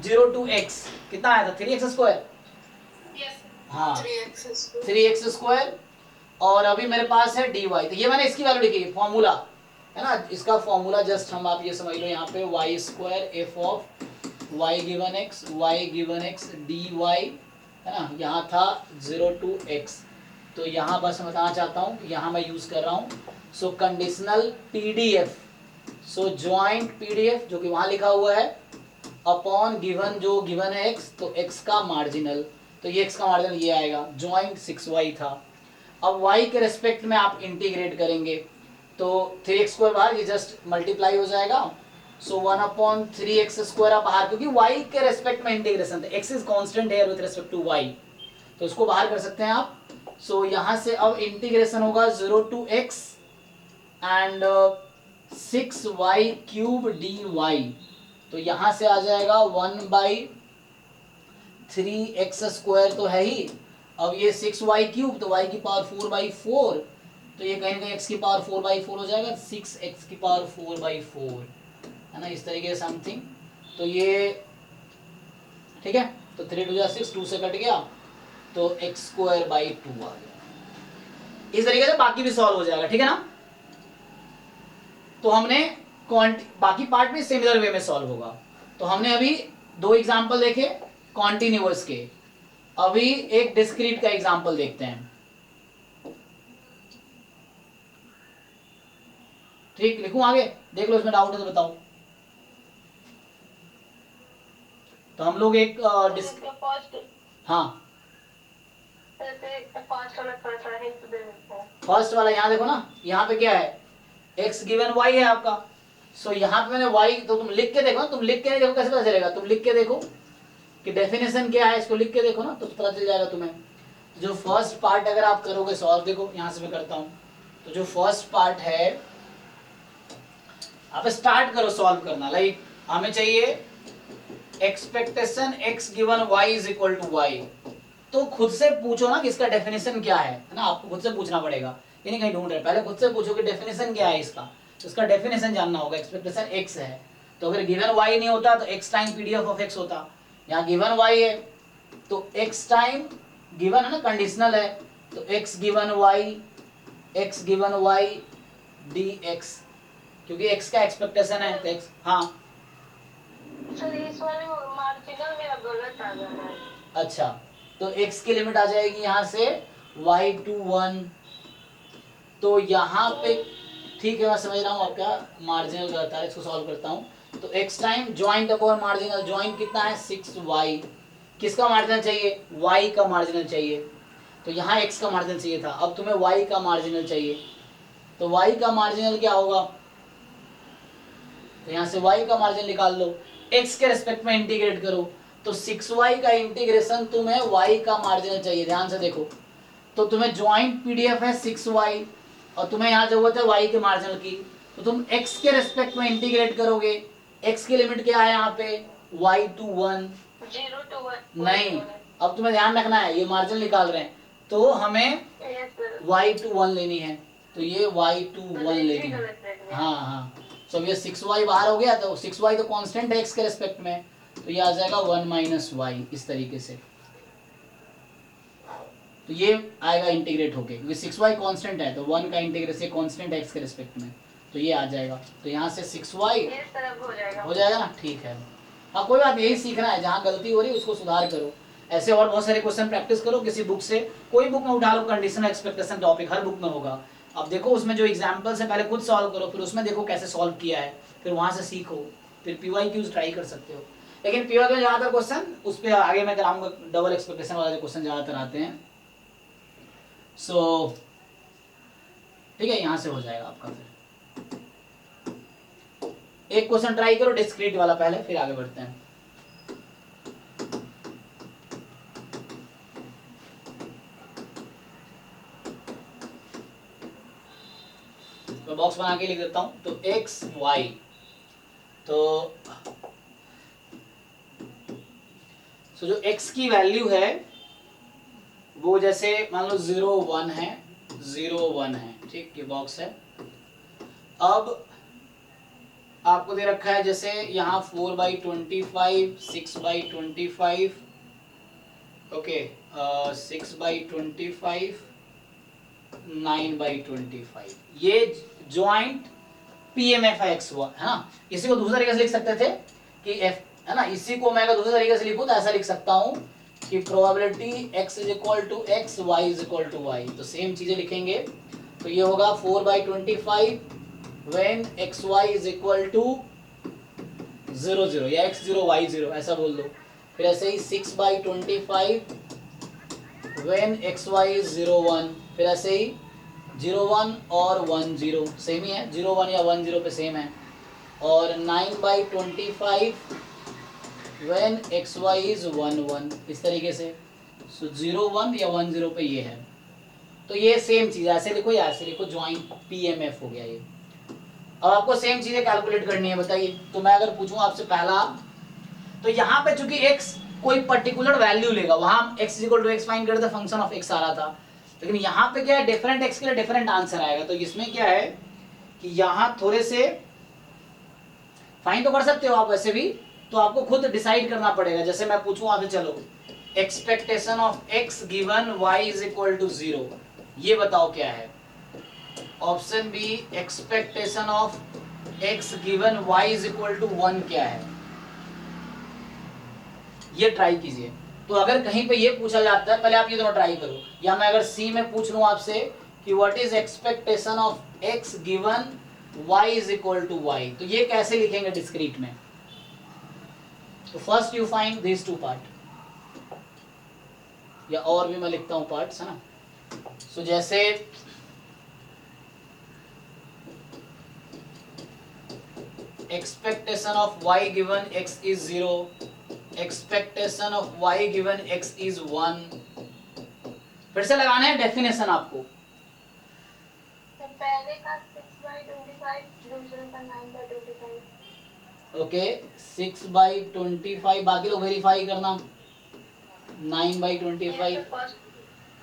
0 to x, कितना आया था 3x स्क्वायर, हाँ 3x स्क्वायर, और अभी मेरे पास है dy, तो ये मैंने इसकी वैल्यू लिखी फॉर्मूला है ना, इसका फॉर्मूला जस्ट हम आप ये समझ लो यहाँ पे y square F of y given x dy है ना, यहाँ था 0 to x। तो यहाँ बस मैं बताना चाहता हूँ, यहाँ मैं यूज कर रहा हूँ सो कंडीशनल पीडीएफ, सो ज्वाइंट पीडीएफ जो कि वहाँ लिखा हुआ है अपॉन गिवन, जो गिवन है x, तो x का मार्जिनल, तो ये x का मार्जिनल ये आएगा, ज्वाइंट 6y था। अब y के रेस्पेक्ट में आप इंटीग्रेट करेंगे, तो 3x स्क्वायर बाहर, ये जस्ट मल्टीप्लाई हो जाएगा, सो 1/3x स्क्वायर आप बाहर, क्योंकि y के रेस्पेक्ट में इंटीग्रेशन था, x इज कांस्टेंट है विद रेस्पेक्ट टू y, तो इसको बाहर कर सकते हैं आप। सो यहाँ से अब इंटीग्रेशन होगा 0 to x and 6y cube dy, तो यहाँ से आ जाएगा 1/3x स्क्वायर तो है ही, अब ये 6y क्यूब, तो y की पावर 4/4, तो ये कहीं ना कहीं x की पावर 4/4 हो जाएगा, 6x की पावर 4/4 है ना, इस तरीके से समथिंग। तो ये ठीक है, तो 3 2 6, 2 से कट गया, तो x² / 2 आ गया। इस तरीके से बाकी भी सॉल्व हो जाएगा, ठीक है ना। तो हमने बाकी पार्ट भी सिमिलर वे में सॉल्व होगा। तो हमने अभी 2 एग्जाम्पल देखे कॉन्टिन्यूअस के, अभी एक डिस्क्रीट का एग्जाम्पल देखते हैं। ठीक, लिखूं आगे, देख लो इसमें डाउट है तो बताओ। तो हम लोग एक हाँ फर्स्ट वाला यहाँ देखो ना, यहाँ पे क्या है, x गिवन y है आपका, सो यहाँ पे मैंने y, तो तुम लिख के देखो, तुम लिख के नहीं देखो कैसे पता चलेगा, तुम लिख के देखो कि डेफिनेशन क्या है, इसको लिख के देखो ना, तो पता चल जाएगा तुम्हें। जो फर्स्ट पार्ट अगर आप करोगे सॉल्व, देखो यहाँ से मैं करता हूँ, तो जो फर्स्ट पार्ट है आप स्टार्ट करो सॉल्व करना। लाइक हमें चाहिए expectation x given y is equal to y, तो खुद से पूछो ना कि इसका डेफिनेशन क्या है ना, आपको खुद से पूछना पड़ेगा, ये नहीं कहीं ढूंढ रहे, पहले खुद से पूछो कि डेफिनेशन क्या है इसका, तो इसका डेफिनेशन जानना होगा। एक्सपेक्टेशन x है, तो अगर गिवन y नहीं होता तो x time PDF of x होता, यहाँ गिवन y है तो x टाइम गिवन है ना, कंडीशनल है, तो x गिवन y dx, क्योंकि x का एक्सपेक्टेशन है, तो x हाँ सर इस वाले मार्जिनल मेरा गलत आ गया है। अच्छा, तो x की लिमिट आ जाएगी यहाँ से y to 1, तो यहाँ पे ठीक है, मैं समझ रहा हूँ आपका मार्जिनल गलत है, इसको सॉल्व करता हूँ। तो x time joint upon marginal, joint कितना है 6y, किसका मार्जिनल चाहिए, y का मार्जिनल चाहिए, तो यहाँ x का मार्जिनल चाहिए था, अब तुम्हें y का मार्जिनल चाहिए, तो y का मार्जिनल क्या होगा, तो यहाँ से y का मार्जिन निकाल लो, x के रेस्पेक्ट में इंटीग्रेट करो, तो 6y का इंटीग्रेशन तुम्हें y का मार्जिनल चाहिए, ध्यान से देखो। तो तुम्हें ज्वाइंट पीडीएफ है 6y और तुम्हें यहाँ जरूरत है y के मार्जिनल की, तो तुम x के रेस्पेक्ट में इंटीग्रेट करोगे, x की लिमिट क्या है यहाँ पे y to 1, 0 to 1 नहीं, अब तुम्हें ध्यान रखना है ये मार्जिन निकाल रहे हैं तो हमें यस सर y to 1 लेनी है, तो ये y to 1 लेनी है। गलत रह गया हाँ हाँ, तो ये 6y बाहर हो गया, तो 6y तो कांस्टेंट है x के रेस्पेक्ट में, तो ये आ जाएगा 1 माइनस y इस तरीके से, तो ये आएगा इंटीग्रेट होके, क्योंकि 6y कांस्टेंट है तो 1 का इंटीग्रेशन कांस्टेंट है x के रेस्पेक्ट में, तो ये आ जाएगा, तो यहाँ से 6y यस सर अब हो जाएगा ना, ठीक है। हाँ कोई बात, यही सीखना है, जहाँ गलती हो रही है उसको सुधार करो। ऐसे और बहुत सारे क्वेश्चन प्रैक्टिस करो, किसी बुक से, कोई बुक में उठा लो, कंडीशनल एक्सपेक्टेशन टॉपिक हर बुक में होगा। अब देखो उसमें जो एग्जांपल्स है पहले खुद सॉल्व करो, फिर उसमें देखो कैसे सॉल्व किया है, फिर वहां से सीखो, फिर PYQs ट्राई कर सकते हो। लेकिन PYQ में ज्यादातर क्वेश्चन उस पर आगे मैं कराऊंगा, डबल एक्सपेक्टेशन वाले क्वेश्चन ज्यादातर आते हैं। सो ठीक है, यहाँ से हो जाएगा आपका। फिर एक क्वेश्चन ट्राई करो डिस्क्रीट वाला पहले, फिर आगे बढ़ते हैं। तो बॉक्स बना के लिख देता हूं, तो x y, तो जो x की वैल्यू है वो जैसे मान लो 0 1 है, 0 1 है, ठीक, ये बॉक्स है। अब आपको दे रखा है जैसे यहाँ 4/25, 6/25, ओके, 6/25, 9/25, ये ज्वाइंट PMF है x1, है ना। इसी को दूसरे तरीके से लिख सकते थे कि f, है ना, इसी को मैं अगर दूसरे तरीके से लिखूं तो ऐसा लिख सकता हूं कि probability x is equal to x, y is equal to y, तो सेम चीजें लिखेंगे। तो ये होगा 4/25 when xy is equal to 0 0 या x0 y0 ऐसा बोल दो। फिर ऐसे ही 6/25 when xy is 0 1, फिर ऐसे ही 0 1 और 1 0 सेम ही है, 0 1 या 1 0 पे सेम है। और 9/25 when xy is 1 1, इस तरीके से। सो 0 1 या 1 0 पे ये है, तो ये सेम चीज ऐसे लिखो या ऐसे लिखो, ज्वाइंट PMF हो गया ये। अब आपको सेम चीजें कैलकुलेट करनी है, बताइए। तो मैं अगर पूछूं आपसे पहला, तो यहाँ पे चूंकि x कोई पर्टिकुलर वैल्यू लेगा, वहां x equal to x find करते फंक्शन ऑफ x आ रहा था, लेकिन यहाँ पे क्या है, डिफरेंट x के लिए डिफरेंट आंसर आएगा। तो इसमें क्या है कि यहाँ थोड़े से फाइंड तो कर सकते हो आप वैसे भी, तो आपको खुद डिसाइड करना पड़ेगा। जैसे मैं पूछूं आपसे, चलो expectation of x given y is equal to 0, ये बताओ क्या है। Option B expectation of x given y is equal to 1 क्या है, ये ट्राई कीजिए। तो अगर कहीं पे ये पूछा जाता है, पहले आप ये दोनों ट्राई करो, या मैं अगर सी में पूछ लूं आपसे कि what is expectation of x given y is equal to y, तो ये कैसे लिखेंगे डिस्क्रीट में। तो first you find this two part, या और भी मैं लिखता हूं पार्ट्स, है ना। सो जैसे expectation of y given x is 0, expectation of y given x is 1। फिर से लगाना है डेफिनेशन आपको। तो पहले का 6/25, दूसरे का 9/25। ओके, 6/25, बाकी लोग वेरीफाई करना। 9/25,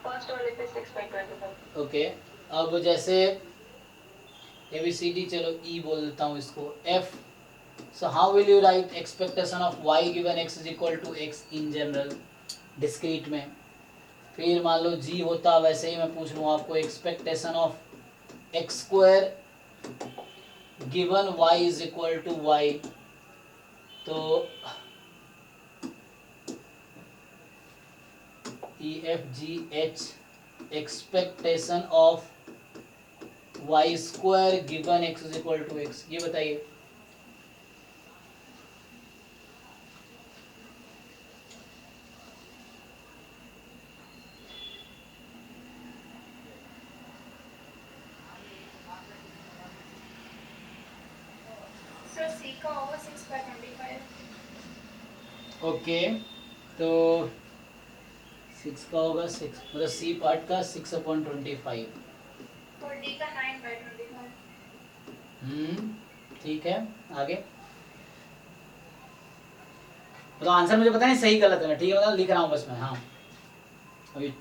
फर्स्ट वाले पे 6/25। ओके। अब जैसे ABCD, चलो E बोल देता हूँ इसको, F। So how will you write expectation of y given x is equal to x in general, discrete में। फिर मान लो G होता, वैसे ही मैं पूछ लूँ आपको expectation of x square given y is equal to y, तो E F G H expectation of y square given x is equal to x, ये बताइए। सर सी का होगा 6/25। ओके, तो 6 का होगा 6, मतलब सी पार्ट का 6/25। और डी का 9/25। ठीक है, आगे। मतलब आंसर मुझे पता नहीं सही गलत है, ठीक है, मतलब लिख रहा हूँ बस मैं। हाँ अभी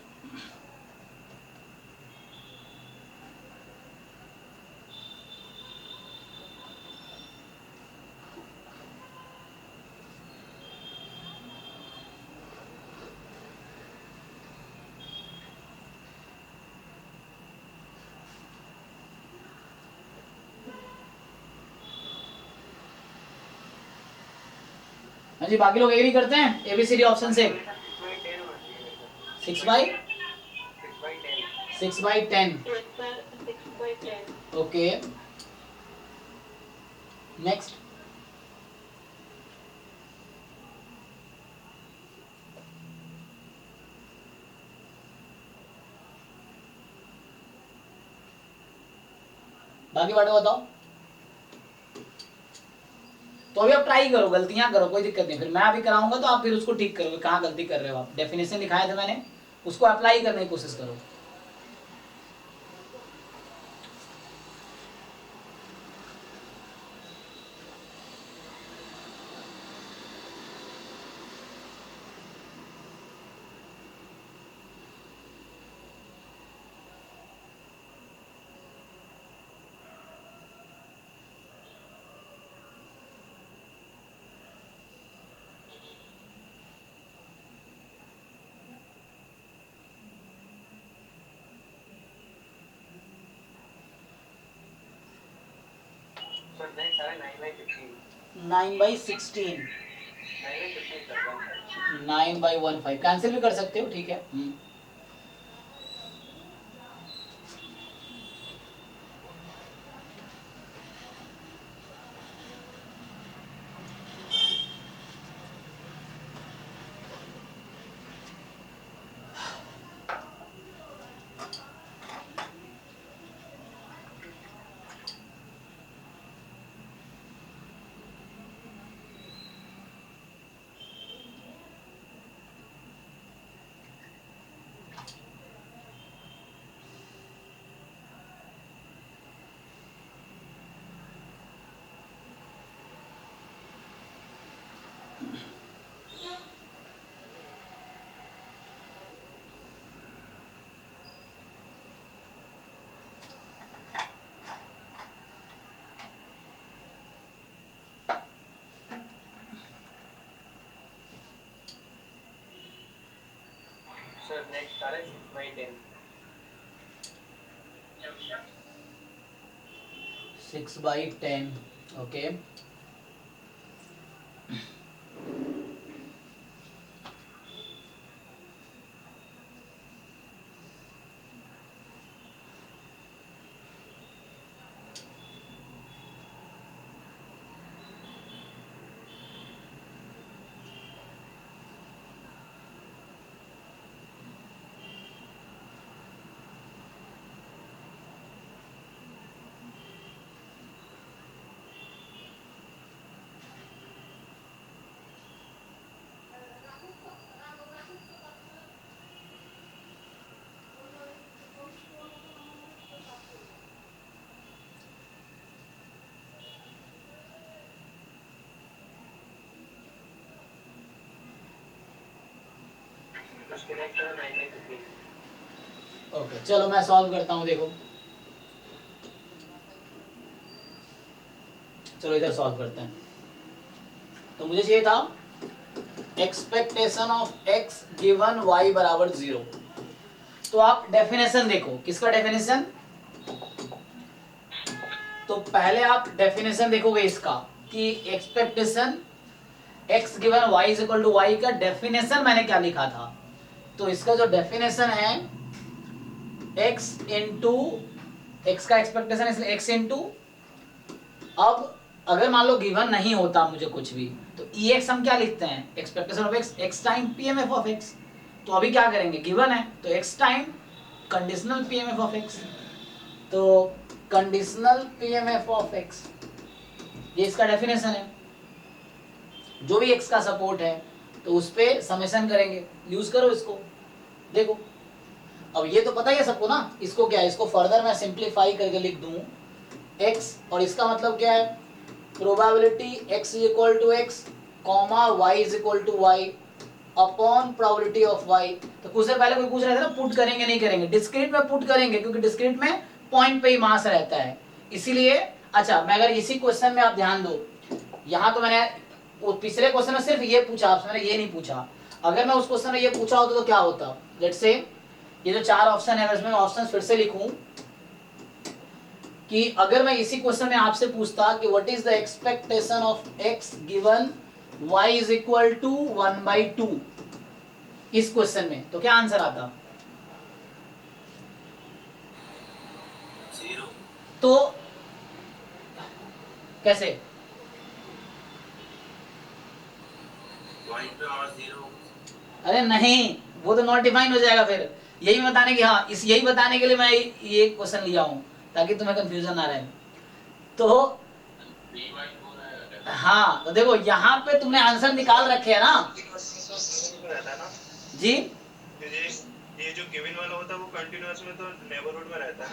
हाँ जी, बाकी लोग एग्री करते हैं एबीसीडी ऑप्शन से? 6/10। 6/10। Yes, sir. 6/10. Okay, next. बाकी बाटो बताओ। तो अभी आप ट्राई करो, गलतियां करो, कोई दिक्कत नहीं। फिर मैं अभी कराऊंगा तो आप फिर उसको ठीक करोगे, कहाँ गलती कर रहे हो आप। डेफिनेशन दिखाया था मैंने, उसको अप्लाई करने की कोशिश करो। सर नेक्स्ट आ रहा है 9/15। 9/16। 9/15 9/15 कैंसिल भी कर सकते हो, ठीक है। सर नेक्स्ट आ रहा है 6/10। 6/10। ओके, उसके नेक्स्ट आ रहा है 9/15। ओके, चलो मैं सॉल्व करता हूँ, देखो। चलो इधर सॉल्व करते हैं। तो मुझे चाहिए था expectation of x given Y बराबर 0। तो आप डेफिनेशन देखो, किसका डेफिनेशन? तो पहले आप डेफिनेशन देखोगे इसका कि expectation X given Y is equal to Y का डेफिनेशन मैंने क्या लिखा था। तो इसका जो डेफिनेशन है x इंटू एक्स का एक्सपेक्टेशन, इसलिए x इंटू, अब अगर मान लो गिवन नहीं होता मुझे कुछ भी, तो ex हम क्या लिखते हैं? Expectation of x, x time pmf of x। तो अभी क्या करेंगे, गिवन है तो x time conditional pmf of x। तो कंडीशनल pmf ऑफ x ये इसका डेफिनेशन है। जो भी x का सपोर्ट है तो उस पे समेशन करेंगे, यूज करो इसको। देखो अब ये तो पता ही है सबको ना, इसको क्या है, इसको फर्दर मैं सिंप्लीफाई करके लिख दूं x, और इसका मतलब क्या है, probability x is equal to x comma y is equal to y upon probability of y। तो कुछ से पहले कोई पूछ रहा था ना पुट करेंगे नहीं करेंगे, डिस्क्रीट में पुट करेंगे क्योंकि डिस्क्रीट में पॉइंट पे ही मास रहता है, इसीलिए। अच्छा मैं अगर इसी क्वेश्चन में आप ध्यान दो, यहाँ तो मैंने वो पिछले क्वेश्चन में सिर्फ ये पूछा आपसे, मैंने ये नहीं पूछा। अगर मैं उस क्वेश्चन में ये पूछा होता तो क्या होता, लेट्स से ये जो 4 ऑप्शन है इसमें ऑप्शन फिर से लिखूं कि अगर मैं इसी क्वेश्चन में आपसे पूछता कि what is the expectation of x given y is equal to 1/2 इस क्वेश्चन में, तो क्या आंसर आता? 0। तो कैसे? y पे और 0। अरे नहीं, वो तो नॉट डिफाइन हो जाएगा फिर। यही बताने की, हाँ इस यही बताने के लिए मैं ये क्वेश्चन लिया हूँ ताकि तुम्हें कंफ्यूजन ना रहे। तो हाँ तो देखो यहाँ पे तुमने आंसर निकाल रखे है ना रहता है ना जी। ये जो गिवन वाला होता है वो कंटीन्यूअस में तो नेबरहुड में रहता है।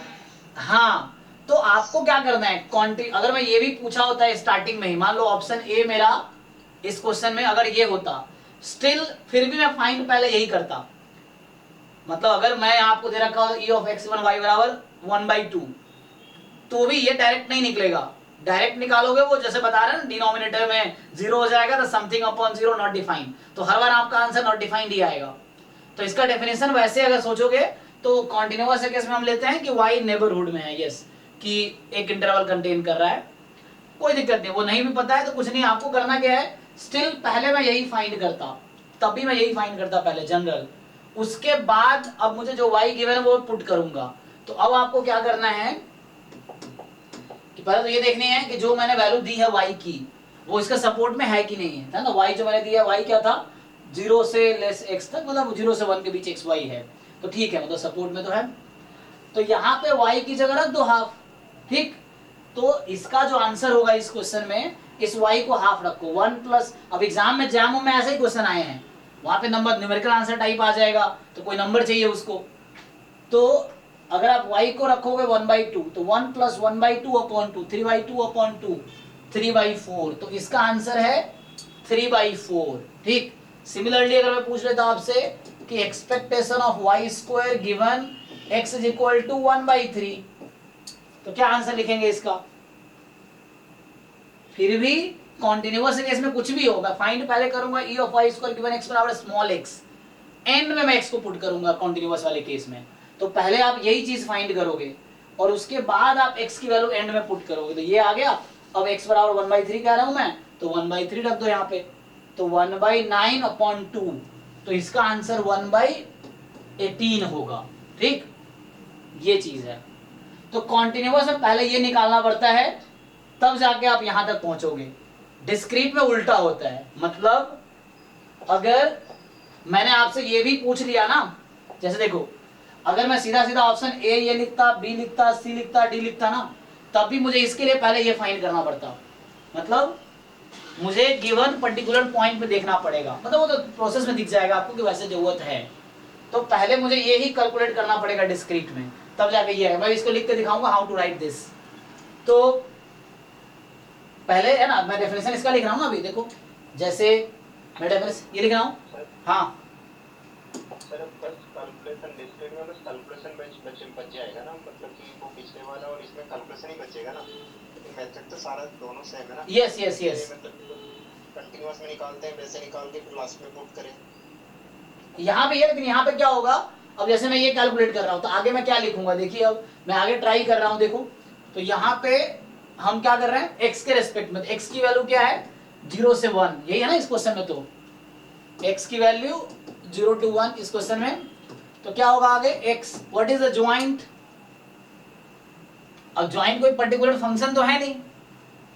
हाँ तो आपको क्या करना है, अगर मैं ये भी पूछा होता है स्टार्टिंग में ही, मान लो ऑप्शन ए मेरा इस क्वेश्चन में अगर ये होता, स्टिल फिर भी मैं फाइंड पहले यही करता। मतलब अगर मैं आपको दे रखा हो e ऑफ x1 y बराबर 1/2, तो भी ये डायरेक्ट नहीं निकलेगा। डायरेक्ट निकालोगे वो जैसे बता रहे हैं डिनोमिनेटर में 0 हो जाएगा, तो समथिंग अपॉन 0 नॉट डिफाइंड, तो हर बार आपका आंसर नॉट डिफाइंड ही आएगा। तो इसका डेफिनेशन वैसे अगर सोचोगे तो कॉन्टिन्यूअस केस में हम लेते हैं कि y नेबरहुड में है, यस, कि एक इंटरवल कंटेन कर रहा है, कोई दिक्कत नहीं। वो नहीं भी पता है तो कुछ नहीं, आपको करना क्या है, स्टिल पहले मैं यही फाइंड करता, तब भी मैं यही फाइंड करता पहले जनरल, उसके बाद अब मुझे जो y गिवन है वो पुट करूंगा। तो अब आपको क्या करना है कि पहले तो ये देखनी है कि जो मैंने वैल्यू दी है y की वो इसका सपोर्ट में है कि नहीं है ना। y जो मैंने दिया y क्या था, 0 से लेस x तक, मतलब 0 से 1 के बीच x y है, तो ठीक है, मतलब सपोर्ट में तो है। तो यहाँ पे y की जगह रख दो हाफ, ठीक। तो इसका जो आंसर होगा इस क्वेश्चन में, इस y को हाफ रखो 1 प्लस, अब एग्जाम में जैमो में ऐसे ही क्वेश्चन आए हैं, वहां पे नंबर न्यूमेरिकल आंसर टाइप आ जाएगा, तो कोई नंबर चाहिए उसको। तो अगर आप y को रखोगे 1/2, तो 1 प्लस 1/2 अपॉन 2, 3/2 अपॉन 2, 3/4, तो इसका आंसर है 3/4, ठीक। सिमिलरली अगर मैं पूछ लेता आपसे कि expectation of y square given x is equal to 1/3, तो क्या आंसर लिखेंगे इसका? फिर भी कॉन्टिन्यूअस केस में कुछ भी हो, मैं फाइंड पहले करूंगा e of y square given x बराबर स्मॉल x, एंड में मैं x को पुट करूंगा कॉन्टिन्यूअस वाले केस में। तो पहले आप यही चीज फाइंड करोगे और उसके बाद आप x की वैल्यू एंड में पुट करोगे। तो ये आ गया, अब x बराबर 1/3 कह रहा हूं मैं, तो 1/3 रख दो यहाँ पे, तो 1/9 अपॉन 2, तो इसका आंसर 1/18 होगा, ठीक। ये चीज है। तो कॉन्टिन्यूअस में पहले ये निकालना पड़ता है, तब जाके आप यहां तक पहुंचोगे। डिस्क्रीट में उल्टा होता है, मतलब अगर मैंने आपसे ये भी पूछ लिया ना, जैसे देखो अगर मैं सीधा सीधा ऑप्शन ए ये लिखता, बी लिखता, सी लिखता, डी लिखता ना, तब भी मुझे इसके लिए पहले ये फाइंड करना पड़ता। मतलब मुझे गिवन पर्टिकुलर पॉइंट पे देखना पड़ेगा, मतलब वो तो प्रोसेस में दिख जाएगा आपको कि वैसे जरूरत है। तो पहले मुझे ये ही कैलकुलेट करना पड़ेगा डिस्क्रीट में, तब जाके ये है। मैं इसको लिख के दिखाऊंगा हाउ टू राइट दिस। तो पहले है ना, मैं डेफिनेशन इसका लिख रहा हूँ ना अभी, देखो जैसे मैं डेफिनेशन ये लिख रहा हूँ, हाँ सर बस कैलकुलेशन डिस्क्रीट में बस कैलकुलेशन बच जाएगा ना, मतलब कि वो पिछले वाला और इसमें कैलकुलेशन ही बचेगा ना, मेथड तो सारा दोनों सेम है ना। यस यस यस, मतलब कंटीन्यूअस में निकालते हैं वैसे निकाल के फिर लास्ट में पुट करें। यहाँ पे ये, लेकिन यहाँ पे क्या होगा, अब जैसे मैं ये कैलकुलेट कर रहा हूँ तो आगे मैं क्या लिखूंगा, देखिए अब मैं आगे ट्राई कर रहा हूँ। देखो तो यहाँ पे हम क्या कर रहे हैं, x के रेस्पेक्ट में, x की वैल्यू क्या है 0 से 1, यही है ना इस क्वेश्चन में। तो x की वैल्यू 0 to 1 इस क्वेश्चन में, तो क्या होगा आगे x, what is the joint. अब ज्वाइंट कोई पर्टिकुलर फंक्शन तो है नहीं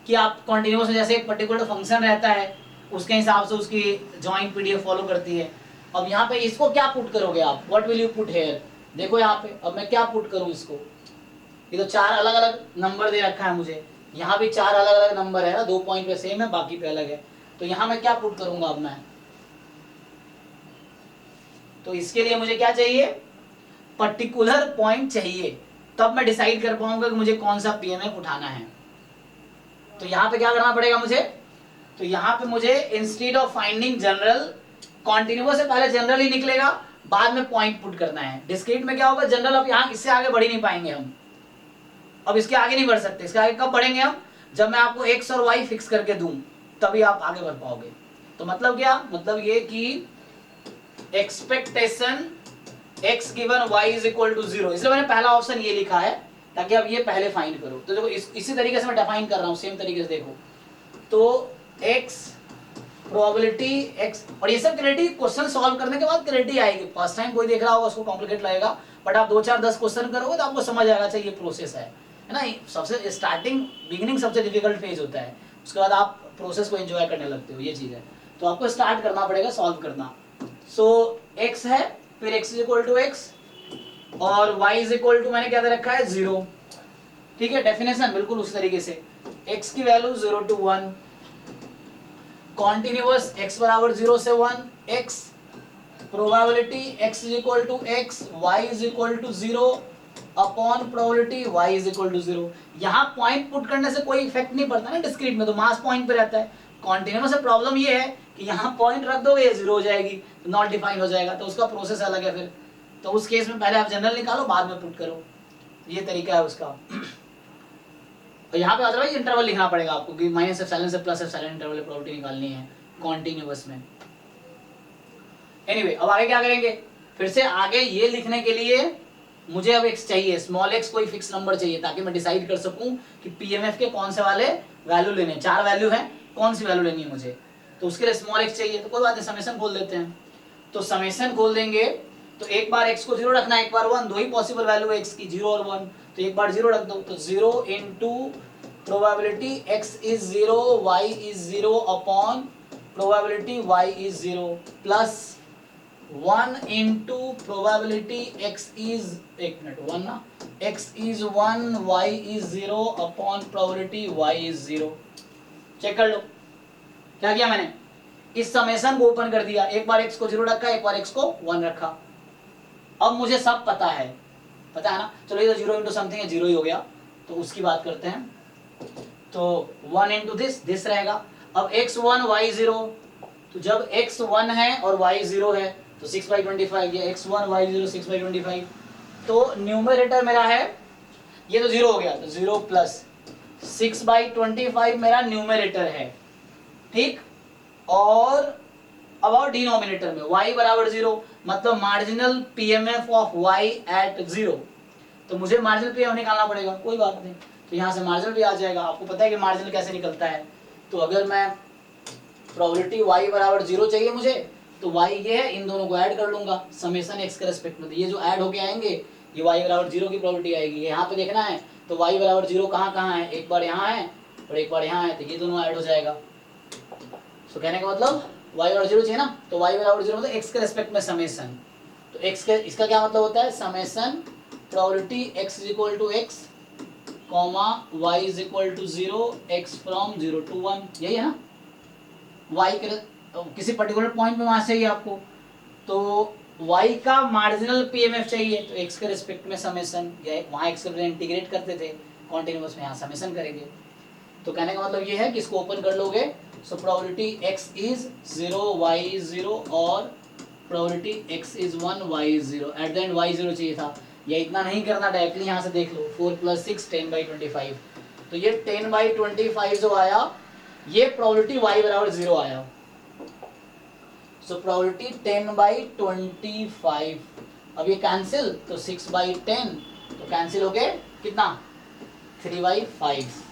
कि आप कॉन्टिन्यूअस, जैसे एक पर्टिकुलर फंक्शन रहता है उसके हिसाब से उसकी ज्वाइंट पीडीएफ फॉलो करती है। अब यहाँ पे इसको क्या पुट करोगे आप, what will you put here. देखो यहाँ पे अब मैं क्या पुट करूँ इसको, ये तो 4 अलग अलग नंबर दे रखा है मुझे, यहाँ भी 4 अलग अलग नंबर है ना, 2 पॉइंट पे सेम है, बाकी पे अलग है। तो यहाँ मैं क्या पुट करूंगा अब मैं, तो इसके लिए मुझे क्या चाहिए, पर्टिकुलर पॉइंट चाहिए, तब मैं डिसाइड कर पाऊंगा कि मुझे कौन सा पीएमएफ उठाना है। तो यहाँ पे क्या करना पड़ेगा मुझे, तो यहाँ पे मुझे instead of finding general, continuous से पहले जनरल ही निकलेगा, बाद में पॉइंट पुट करना है। डिस्क्रीट में क्या होगा, जनरल अब यहाँ इससे आगे बढ़ ही नहीं पाएंगे हम, अब इसके आगे नहीं बढ़ सकते। इसके आगे कब बढ़ेंगे हम, जब मैं आपको एक्स और वाई फिक्स करके दूं, तभी आप आगे बढ़ पाओगे। तो मतलब क्या, मतलब ये कि expectation x given y is equal to 0, इसलिए मैंने पहला ऑप्शन ये लिखा है ताकि आप ये पहले फाइंड करो। तो देखो इसी तरीके से मैं डिफाइन कर रहा हूँ, सेम तरीके से देखो। तो x प्रोबेबिलिटी x, और ये सब क्रिएटिव क्वेश्चन सॉल्व करने के बाद क्रिएटिव आएगी। फर्स्ट टाइम कोई देख रहा होगा उसको कॉम्प्लिकेट लगेगा, बट आप 2 4 10 क्वेश्चन करोगे तो आपको समझ आएगा, अच्छा ये प्रोसेस है ना। सबसे स्टार्टिंग बिगिनिंग सबसे डिफिकल्ट फेज होता है, उसके बाद आप प्रोसेस को एंजॉय करने लगते हो, ये चीज है। तो आपको स्टार्ट करना पड़ेगा सॉल्व करना। सो x है, फिर x is equal to X और y इज इक्वल टू मैंने क्या दे रखा है 0, ठीक है। डेफिनेशन बिल्कुल उस तरीके से, x की वैल्यू 0 to 1, कॉन्टिन्यूअस x बराबर 0 से 1, x probability x is equal to x, y is equal to 0 upon probability y is equal to 0। यहाँ पॉइंट पुट करने से कोई इफेक्ट नहीं पड़ता ना डिस्क्रीट में, तो मास पॉइंट पे रहता है। कॉन्टिन्यूअस से प्रॉब्लम ये है कि यहाँ पॉइंट रख दोगे ये 0 हो जाएगी, तो नॉट डिफाइन हो जाएगा, तो उसका प्रोसेस अलग है फिर। तो उस केस में पहले आप जनरल निकालो, बाद में पुट करो, ये तरीका है उसका। और यहाँ पे अदरवाइज इंटरवल लिखना पड़ेगा आपको कि माइनस एप्सिलॉन से प्लस एप्सिलॉन इंटरवल प्रोबेबिलिटी निकालनी है कॉन्टिन्यूअस में। एनीवे, अब आगे क्या करेंगे, फिर से आगे ये लिखने के लिए मुझे अब x चाहिए, स्मॉल x कोई फिक्स नंबर चाहिए, ताकि मैं डिसाइड कर सकूं कि पीएमएफ के कौन से वाले वैल्यू लेने, 4 वैल्यू है, कौन सी वैल्यू लेनी है मुझे। तो उसके लिए स्मॉल x चाहिए, तो कोई बात नहीं, समेशन खोल देते हैं। तो समेशन खोल देंगे, तो एक बार x को 0 रखना है, एक बार 1, 2 ही पॉसिबल वैल्यू है x की, 0 और 1। तो एक बार 0 रख दो, तो 0 into probability x is 0, y is 0 upon probability y is 0 plus 1 into probability x is, एक मिनट 1 ना, x is 1, y is 0 upon probability y is 0। Check कर लो क्या किया मैंने, इस समेशन को ओपन कर दिया, एक बार x को 0 रखा, एक बार x को 1 रखा। अब मुझे सब पता है ना, चलो ये तो 0 इंटू समथिंग है, 0 ही हो गया, तो उसकी बात करते हैं। तो 1 इंटू दिस रहेगा। अब x 1 y 0, तो जब x 1 है और y 0 है तो 6/25, ये x 1 y 0 6/25। तो न्यूमरेटर मेरा है, ये तो 0 हो गया, तो 0 प्लस 6/25 मेरा न्यूमरेटर है, ठीक। और अब और डिनोमिनेटर में y बराबर 0, मतलब marginal PMF of y at 0। तो मुझे मार्जिनल पीएमएफ निकालना पड़ेगा, कोई बात नहीं, तो यहाँ से मार्जिनल भी आ जाएगा। आपको पता है कि मार्जिनल कैसे निकलता है। तो अगर मैं प्रोबेबिलिटी y बराबर 0 चाहिए मुझे, तो y ये है, इन दोनों को ऐड कर लूंगा समेशन x के रेस्पेक्ट में, तो ये जो ऐड होके आएंगे ये y बराबर 0 की प्रोबेबिलिटी आएगी। यहाँ पे देखना है तो y बराबर 0 कहाँ है, एक बार यहाँ है और एक बार यहाँ है, तो ये दोनों ऐड हो जाएगा। तो कहने का मतलब y बराबर 0 चाहिए ना, तो y बराबर 0 मतलब x के रेस्पेक्ट में समेशन। तो x के, इसका क्या मतलब होता है, summation probability x is equal to x comma y is equal to 0 x from 0 to 1, यही है ना। y के किसी पर्टिकुलर पॉइंट में वहां चाहिए आपको, तो y का मार्जिनल पीएमएफ चाहिए, तो x के रिस्पेक्ट में समेशन, या वहां x के इंटीग्रेट करते थे कॉन्टिन्यूअस में, यहाँ समेशन करेंगे। तो कहने का मतलब ये है कि इसको ओपन कर लोगे, so probability x is 0 y is 0 और probability x is 1 y is 0, eight the and y 0 चाहिए था। या इतना नहीं करना, डायरेक्टली यहाँ से देख लो, 4 + 6 10/25। तो ये 10/25 जो आया, ये प्रोबेबिलिटी y बराबर 0 आया। So probability 10/25। अब ये कैंसिल, तो 6/10, तो कैंसिल हो गए कितना, 3/5।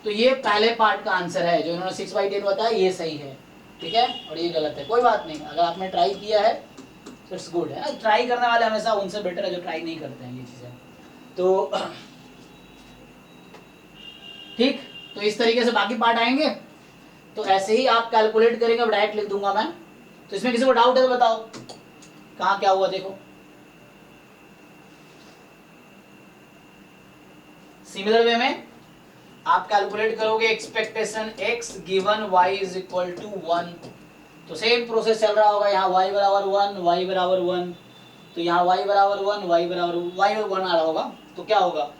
तो ये पहले पार्ट का आंसर है, जो इन्होंने 6/10 बताया ये सही है, ठीक है, और ये गलत है। कोई बात नहीं, अगर आपने ट्राई किया है तो इट्स गुड है ना। ट्राई करने वाले हमेशा उनसे बेटर है जो ट्राई नहीं करते हैं ये चीज़ें। तो ठीक, तो इस तरीके से बाकी पार्ट आएंगे। तो ऐसे ही आप कैलकुलेट करेंगे, अब डायरेक्ट लिख दूंगा मैं। तो इसमें किसी को डाउट है तो बताओ कहाँ क्या हुआ, देखो। सिमिलर वे में आप कैलकुलेट करोगे expectation x given y is equal to 1, तो सेम प्रोसेस चल रहा होगा, यहाँ y बराबर 1, y बराबर 1, तो यहाँ y बराबर 1, y बराबर y 1 आ रहा होगा। तो क्या होगा,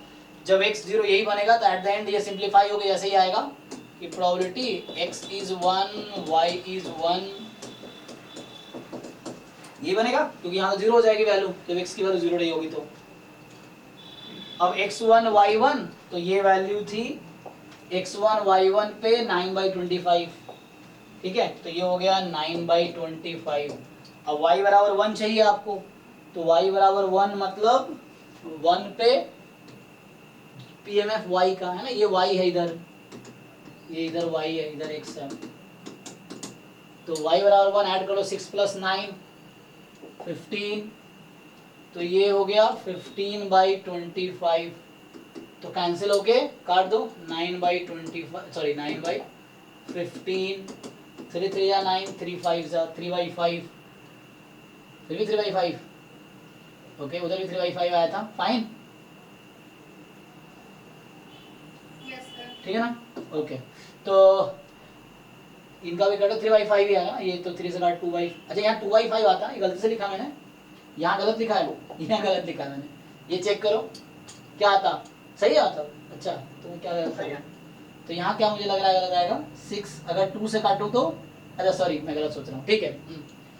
जब x 0 यही बनेगा तो एट द एंड ये सिंप्लीफाई होकर जैसे ही आएगा कि probability x is 1, y is 1, ये बनेगा, क्योंकि यहाँ 0 हो जाएगी वैल्यू जब x की वैल्यू 0 नहीं होगी। तो अब x1 y1, तो ये वैल्यू थी x1 y1 पे 9/25, ठीक है, तो ये हो गया 9/25। अब y बराबर 1 चाहिए आपको, तो y बराबर 1 मतलब 1 पे PMF y का है ना, ये y है इधर, ये इधर y है, इधर x है, तो y बराबर 1 ऐड करो, 6 + 9 15, तो ये हो गया 15/25, तो कैंसिल होके काट दो 9/25, सॉरी 9/15, 3 3 या 9, 3 5 जा 3/5, फिर भी 3/5, ओके, उधर भी 3/5 आया था, फाइन, यस सर। ठीक है ना, ओके, तो इनका भी काटो 3/5 ही आएगा, ये तो 3 से काट 2/, अच्छा यहाँ 2/5 आता है, ये गलती से लिखा मैंने, यहाँ गलत लिखा है, यहाँ गलत लिखा है मैंने, ये चेक करो क्या आता, सही आता, अच्छा तो क्या गलत है, तो यहाँ क्या मुझे लग रहा है गलत आएगा 6, अगर 2 से काटूं तो, अच्छा सॉरी मैं गलत सोच रहा हूँ, ठीक है,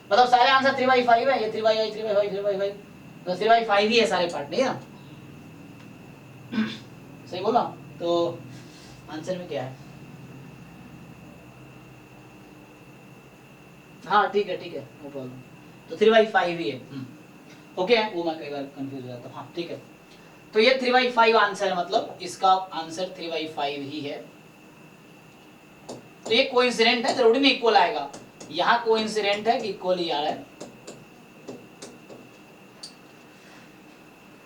मतलब सारे आंसर 3/5 है, ये 3/5 3/5 3/5, तो 3/5 ही है सारे पार्ट, नहीं है ना, सही बोला, तो आंसर में क्या है, हाँ ठीक है नो प्रॉब्लम, तो 3/5 ही है, ओके, वो मैं कई बार कंफ्यूज हो जाता हूँ, हाँ ठीक है, तो ये 3/5 आंसर है, मतलब इसका आंसर 3/5 ही है। तो ये कोइंसिडेंट है, जरूरी नहीं इक्वल आएगा, यहाँ कोइंसिडेंट है कि इक्वल ही आ रहा है।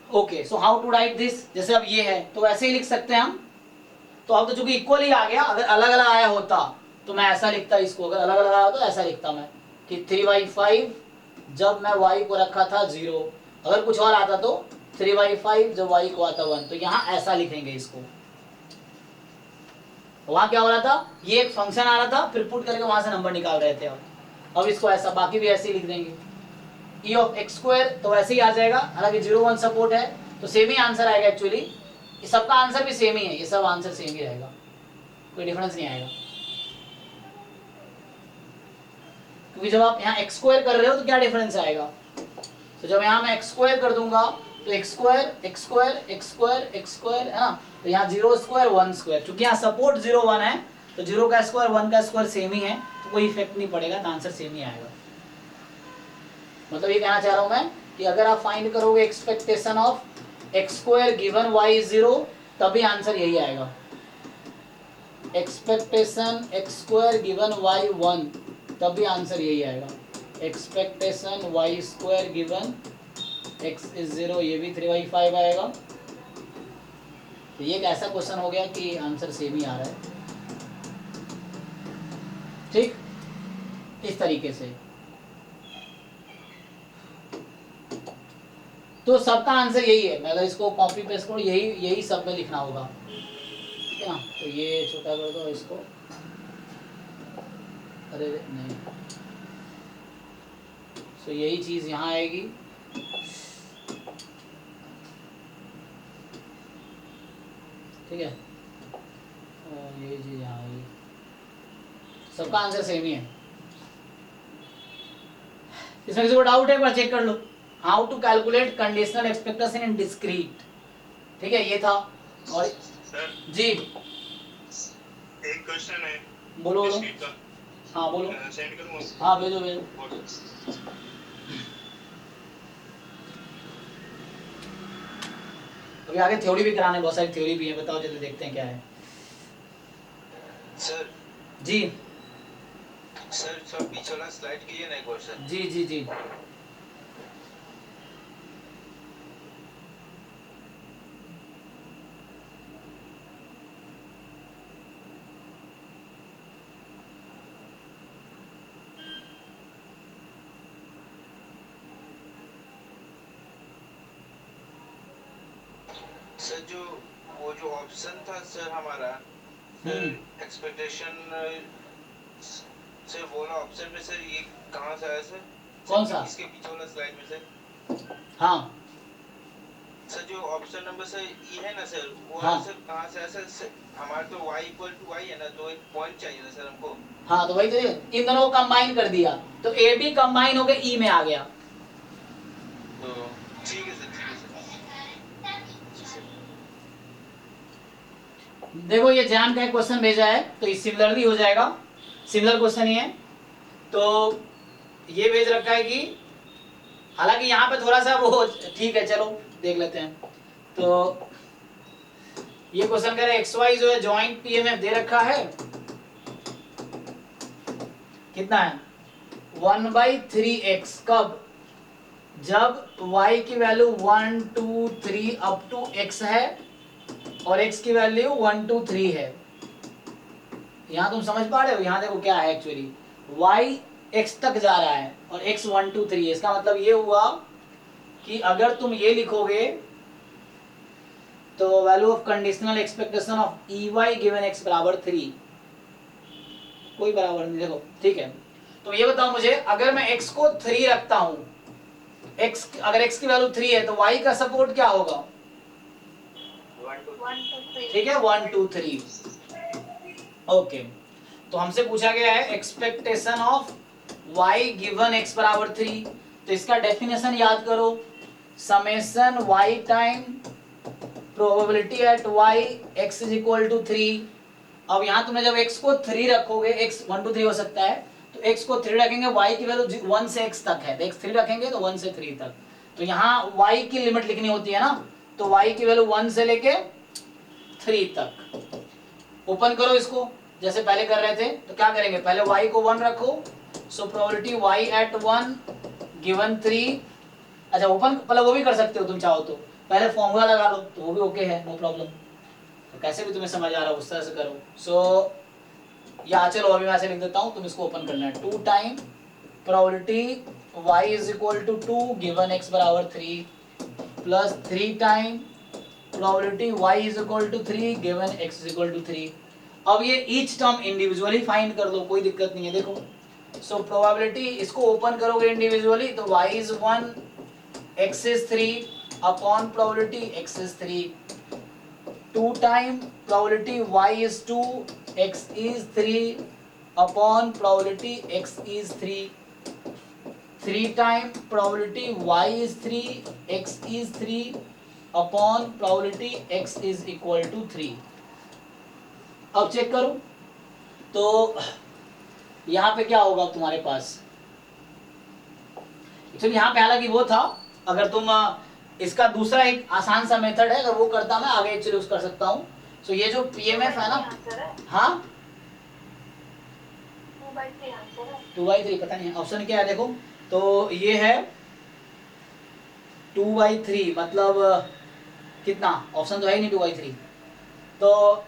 Okay, so how to write this, जैसे अब ये है तो ऐसे ही लिख सकते हैं हम, तो अब तो चूंकि इक्वल ही आ गया, अगर अलग अलग आया होता तो मैं ऐसा लिखता इसको, अगर अलग अलग आया होता तो ऐसा लिखता मैं कि 3/5 जब मैं y को रखा था 0, अगर कुछ और आता तो 3/5 जब y को आता 1, तो यहाँ ऐसा लिखेंगे इसको, वहां क्या हो रहा था, ये एक फंक्शन आ रहा था, फिर पुट करके वहां से नंबर निकाल रहे थे, अब इसको ऐसा, बाकी भी ऐसे ही लिख देंगे, e ऑफ x², तो वैसे ही आ जाएगा, हालांकि 0 1 सपोर्ट है तो सेम ही आंसर आएगा, एक्चुअली सबका आंसर भी सेम ही है, ये सब आंसर सेम ही रहेगा, कोई डिफरेंस नहीं आएगा, क्योंकि जब आप यहाँ x² कर रहे हो तो क्या डिफरेंस आएगा, तो जब यहाँ मैं x² कर दूंगा तो x² है ना, तो यहाँ 0² 1², क्योंकि यहाँ सपोर्ट 0 1 है तो 0 का स्क्वायर 1 का स्क्वायर सेम ही है, तो कोई इफेक्ट नहीं पड़ेगा, तो आंसर सेम ही आएगा। मतलब ये कहना चाह रहा हूं मैं कि अगर आप फाइंड करोगे expectation of x² given y is 0, तभी आंसर यही आएगा, एक्सपेक्टेशन x² गिवन y 1, तभी आंसर यही आएगा, expectation y² given x is 0, ये भी 3/5 आएगा, तो ये एक ऐसा क्वेश्चन हो गया कि आंसर सेम ही आ रहा है, ठीक, इस तरीके से, तो सबका आंसर यही है, मैं अगर इसको कॉपी पेस्ट करूँ यही सब में लिखना होगा, ठीक है ना, तो ये छोटा कर दो इसको, अरे नहीं, तो यही चीज यहाँ आएगी, ठीक है, और यही चीज यहाँ आएगी, सबका आंसर सेम ही है। इसमें किसी को डाउट है एक बार चेक कर लो, how to calculate conditional expectation in discrete, ठीक है, ये था। और सर जी एक क्वेश्चन है, बोलो बोलो, डिस्क्रीट का, हाँ बोलो, सेंड करूँ? हाँ भेजो भेजो, अभी आगे थ्योरी भी कराने, बहुत सारी थ्योरी भी है, बताओ जल्दी देखते हैं क्या है। सर जी सर पीछे वाला स्लाइड कीजिए ना एक बार सर। जी जी जी, सर जो वो जो ऑप्शन था सर हमारा एक्सपेक्टेशन सर वो वाला ऑप्शन में सर ये कहाँ से आया सर? कौन सा? इसके पीछे वाला स्लाइड में सर। हाँ सर जो ऑप्शन नंबर सर ये है ना सर, वो हाँ। सर कहाँ से आया सर? हमारा तो y इक्वल टू वाई है ना, तो एक पॉइंट चाहिए था सर हमको। हाँ, तो वही तो इन दोनों को कंबाइन कर दिया तो ए बी कंबाइन होकर ई में आ गया। तो ठीक है सर, ठीक है सर। देखो ये जैन का एक क्वेश्चन भेजा है तो ये सिमिलरली हो जाएगा, सिमिलर क्वेश्चन ही है। तो ये भेज रखा है कि हालांकि यहाँ पे थोड़ा सा वो ठीक है, चलो देख लेते हैं। तो ये क्वेश्चन कह रहे एक्स वाई जो है जॉइंट पीएमएफ दे रखा है, कितना है 1/3x। कब? जब y की वैल्यू 1 2 3 अप टू x है और x की वैल्यू 1 2 3 है। यहां तुम समझ पा रहे हो? यहां देखो क्या है एक्चुअली y x तक जा रहा है और x 1 2 3 है। इसका मतलब ये हुआ कि अगर तुम ये लिखोगे तो value of conditional expectation of EY given x बराबर 3, कोई बराबर नहीं। देखो ठीक है, तो ये बताओ मुझे, अगर मैं x को 3 रखता हूं, x अगर x की वैल्यू 3 है तो y का सपोर्ट क्या होगा? 1 2 3 ठीक है 1 2 3। ओके, तो हमसे पूछा गया है expectation of y given x बराबर 3। तो इसका डेफिनेशन याद करो, summation y time probability at y x is equal to 3। अब यहाँ तुमने जब x को 3 रखोगे, x 1 2 3 हो सकता है, तो x को 3 रखेंगे, y की वैल्यू 1 से x तक है, तो x 3 रखेंगे तो 1 से 3 तक। तो यहाँ y की लिमिट लिखनी होती है ना, तो y की वैल्यू 1 से लेके 3 तक। ओपन करो इसको जैसे पहले कर रहे थे, तो क्या करेंगे, पहले y को 1 रखो, so probability y at 1 given 3। अच्छा ओपन पहले वो भी कर सकते हो तुम चाहो तो, पहले फॉर्मूला लगा लो तो वो भी ओके है, नो प्रॉब्लम। तो कैसे भी तुम्हें समझ आ रहा है उस तरह से करो। सो या चलो अभी मैं ऐसे लिख देता हूँ, तुम इसको ओपन करना है। 2 time probability y is equal to 2 given x बराबर 3 plus 3 time probability y is equal to 3 given x is equal to 3। अब ये ईच टर्म इंडिविजुअली फाइंड कर लो, कोई दिक्कत नहीं है। देखो सो प्रोबेबिलिटी इसको ओपन करोगे इंडिविजुअली तो y is 1 x is 3 upon probability x is 3। 2 time probability y is 2 x is 3 upon probability x is 3। 3 time probability y is 3 x is 3 upon probability x is equal to 3। अब check करो तो यहाँ पे क्या होगा तुम्हारे पास। Actually यहाँ पे हालांकि वो था, अगर तुम इसका दूसरा एक आसान सा मेथड है, अगर वो करता मैं आगे एक्चुअली कर सकता हूँ। सो ये जो पीएमएफ है ना, हाँ 2/3 पता नहीं ऑप्शन क्या है, देखो तो ये है 2/3 मतलब कितना, ऑप्शन तो है ही नहीं 2/3। तो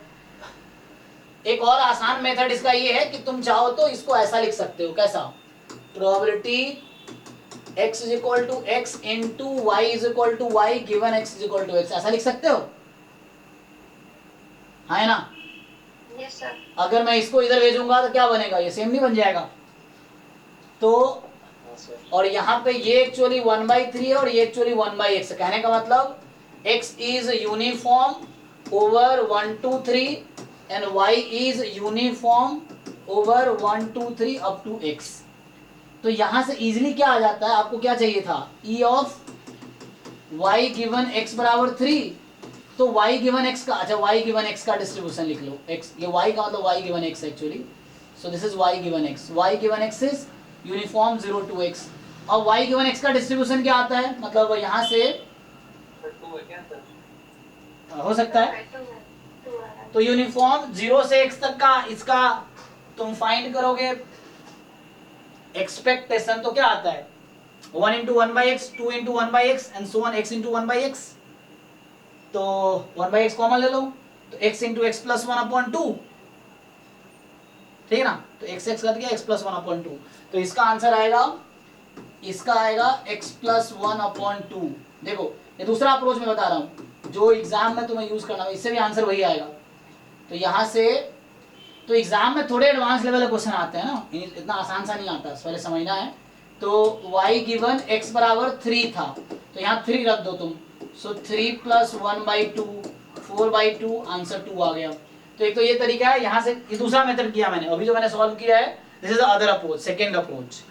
एक और आसान मेथड इसका ये है कि तुम चाहो तो इसको ऐसा लिख सकते हो, कैसा, probability x is equal to x into y is equal to y given x is equal to x, ऐसा लिख सकते हो, है ना। Yes sir. अगर मैं इसको इधर भेजूंगा तो क्या बनेगा, ये सेम नहीं बन जाएगा। तो और यहाँ पे ये एक्चुअली 1/3 है और ये एक्चुअली 1/x है। कहने का मतलब x is uniform over 1 2 3 and y is uniform over 1 2 3 up to x। तो यहां से इजीली क्या आ जाता है, आपको क्या चाहिए था, e of y given x बराबर 3। तो y गिवन x का, अच्छा y गिवन x का डिस्ट्रीब्यूशन लिख लो, x ये y का मतलब y given x actually. So this is y given x, y given x is uniform 0 to x। अब y गिवन x का डिस्ट्रीब्यूशन क्या आता है, मतलब यहाँ से हो सकता है, तो यूनिफॉर्म 0 से x तक का इसका तुम फाइंड करोगे एक्सपेक्टेशन, तो क्या आता है 1 into 1/x 2 into 1/x and so on x into 1/x। तो 1/x कॉमन ले लो तो x into x plus 1 upon 2, ठीक है ना। तो x x कट गया, x plus 1 upon 2। तो इसका आंसर आएगा, इसका आएगा x plus 1 upon 2। देखो ये दूसरा अप्रोच में बता रहा हूँ, जो एग्जाम में तुम्हें यूज करना है, इससे भी आंसर वही आएगा। तो यहाँ से तो एग्जाम में थोड़े एडवांस लेवल के क्वेश्चन आते हैं ना, इतना आसान सा नहीं आता, पहले समझना है। तो y गिवन x बराबर 3 था, तो यहाँ 3 रख दो तुम, सो 3 प्लस 1/2 4/2 आंसर 2 आ गया। तो एक तो ये तरीका है, यहाँ से ये दूसरा मेथड किया मैंने, अभी जो मैंने सॉल्व किया है this is the other approach, second approach.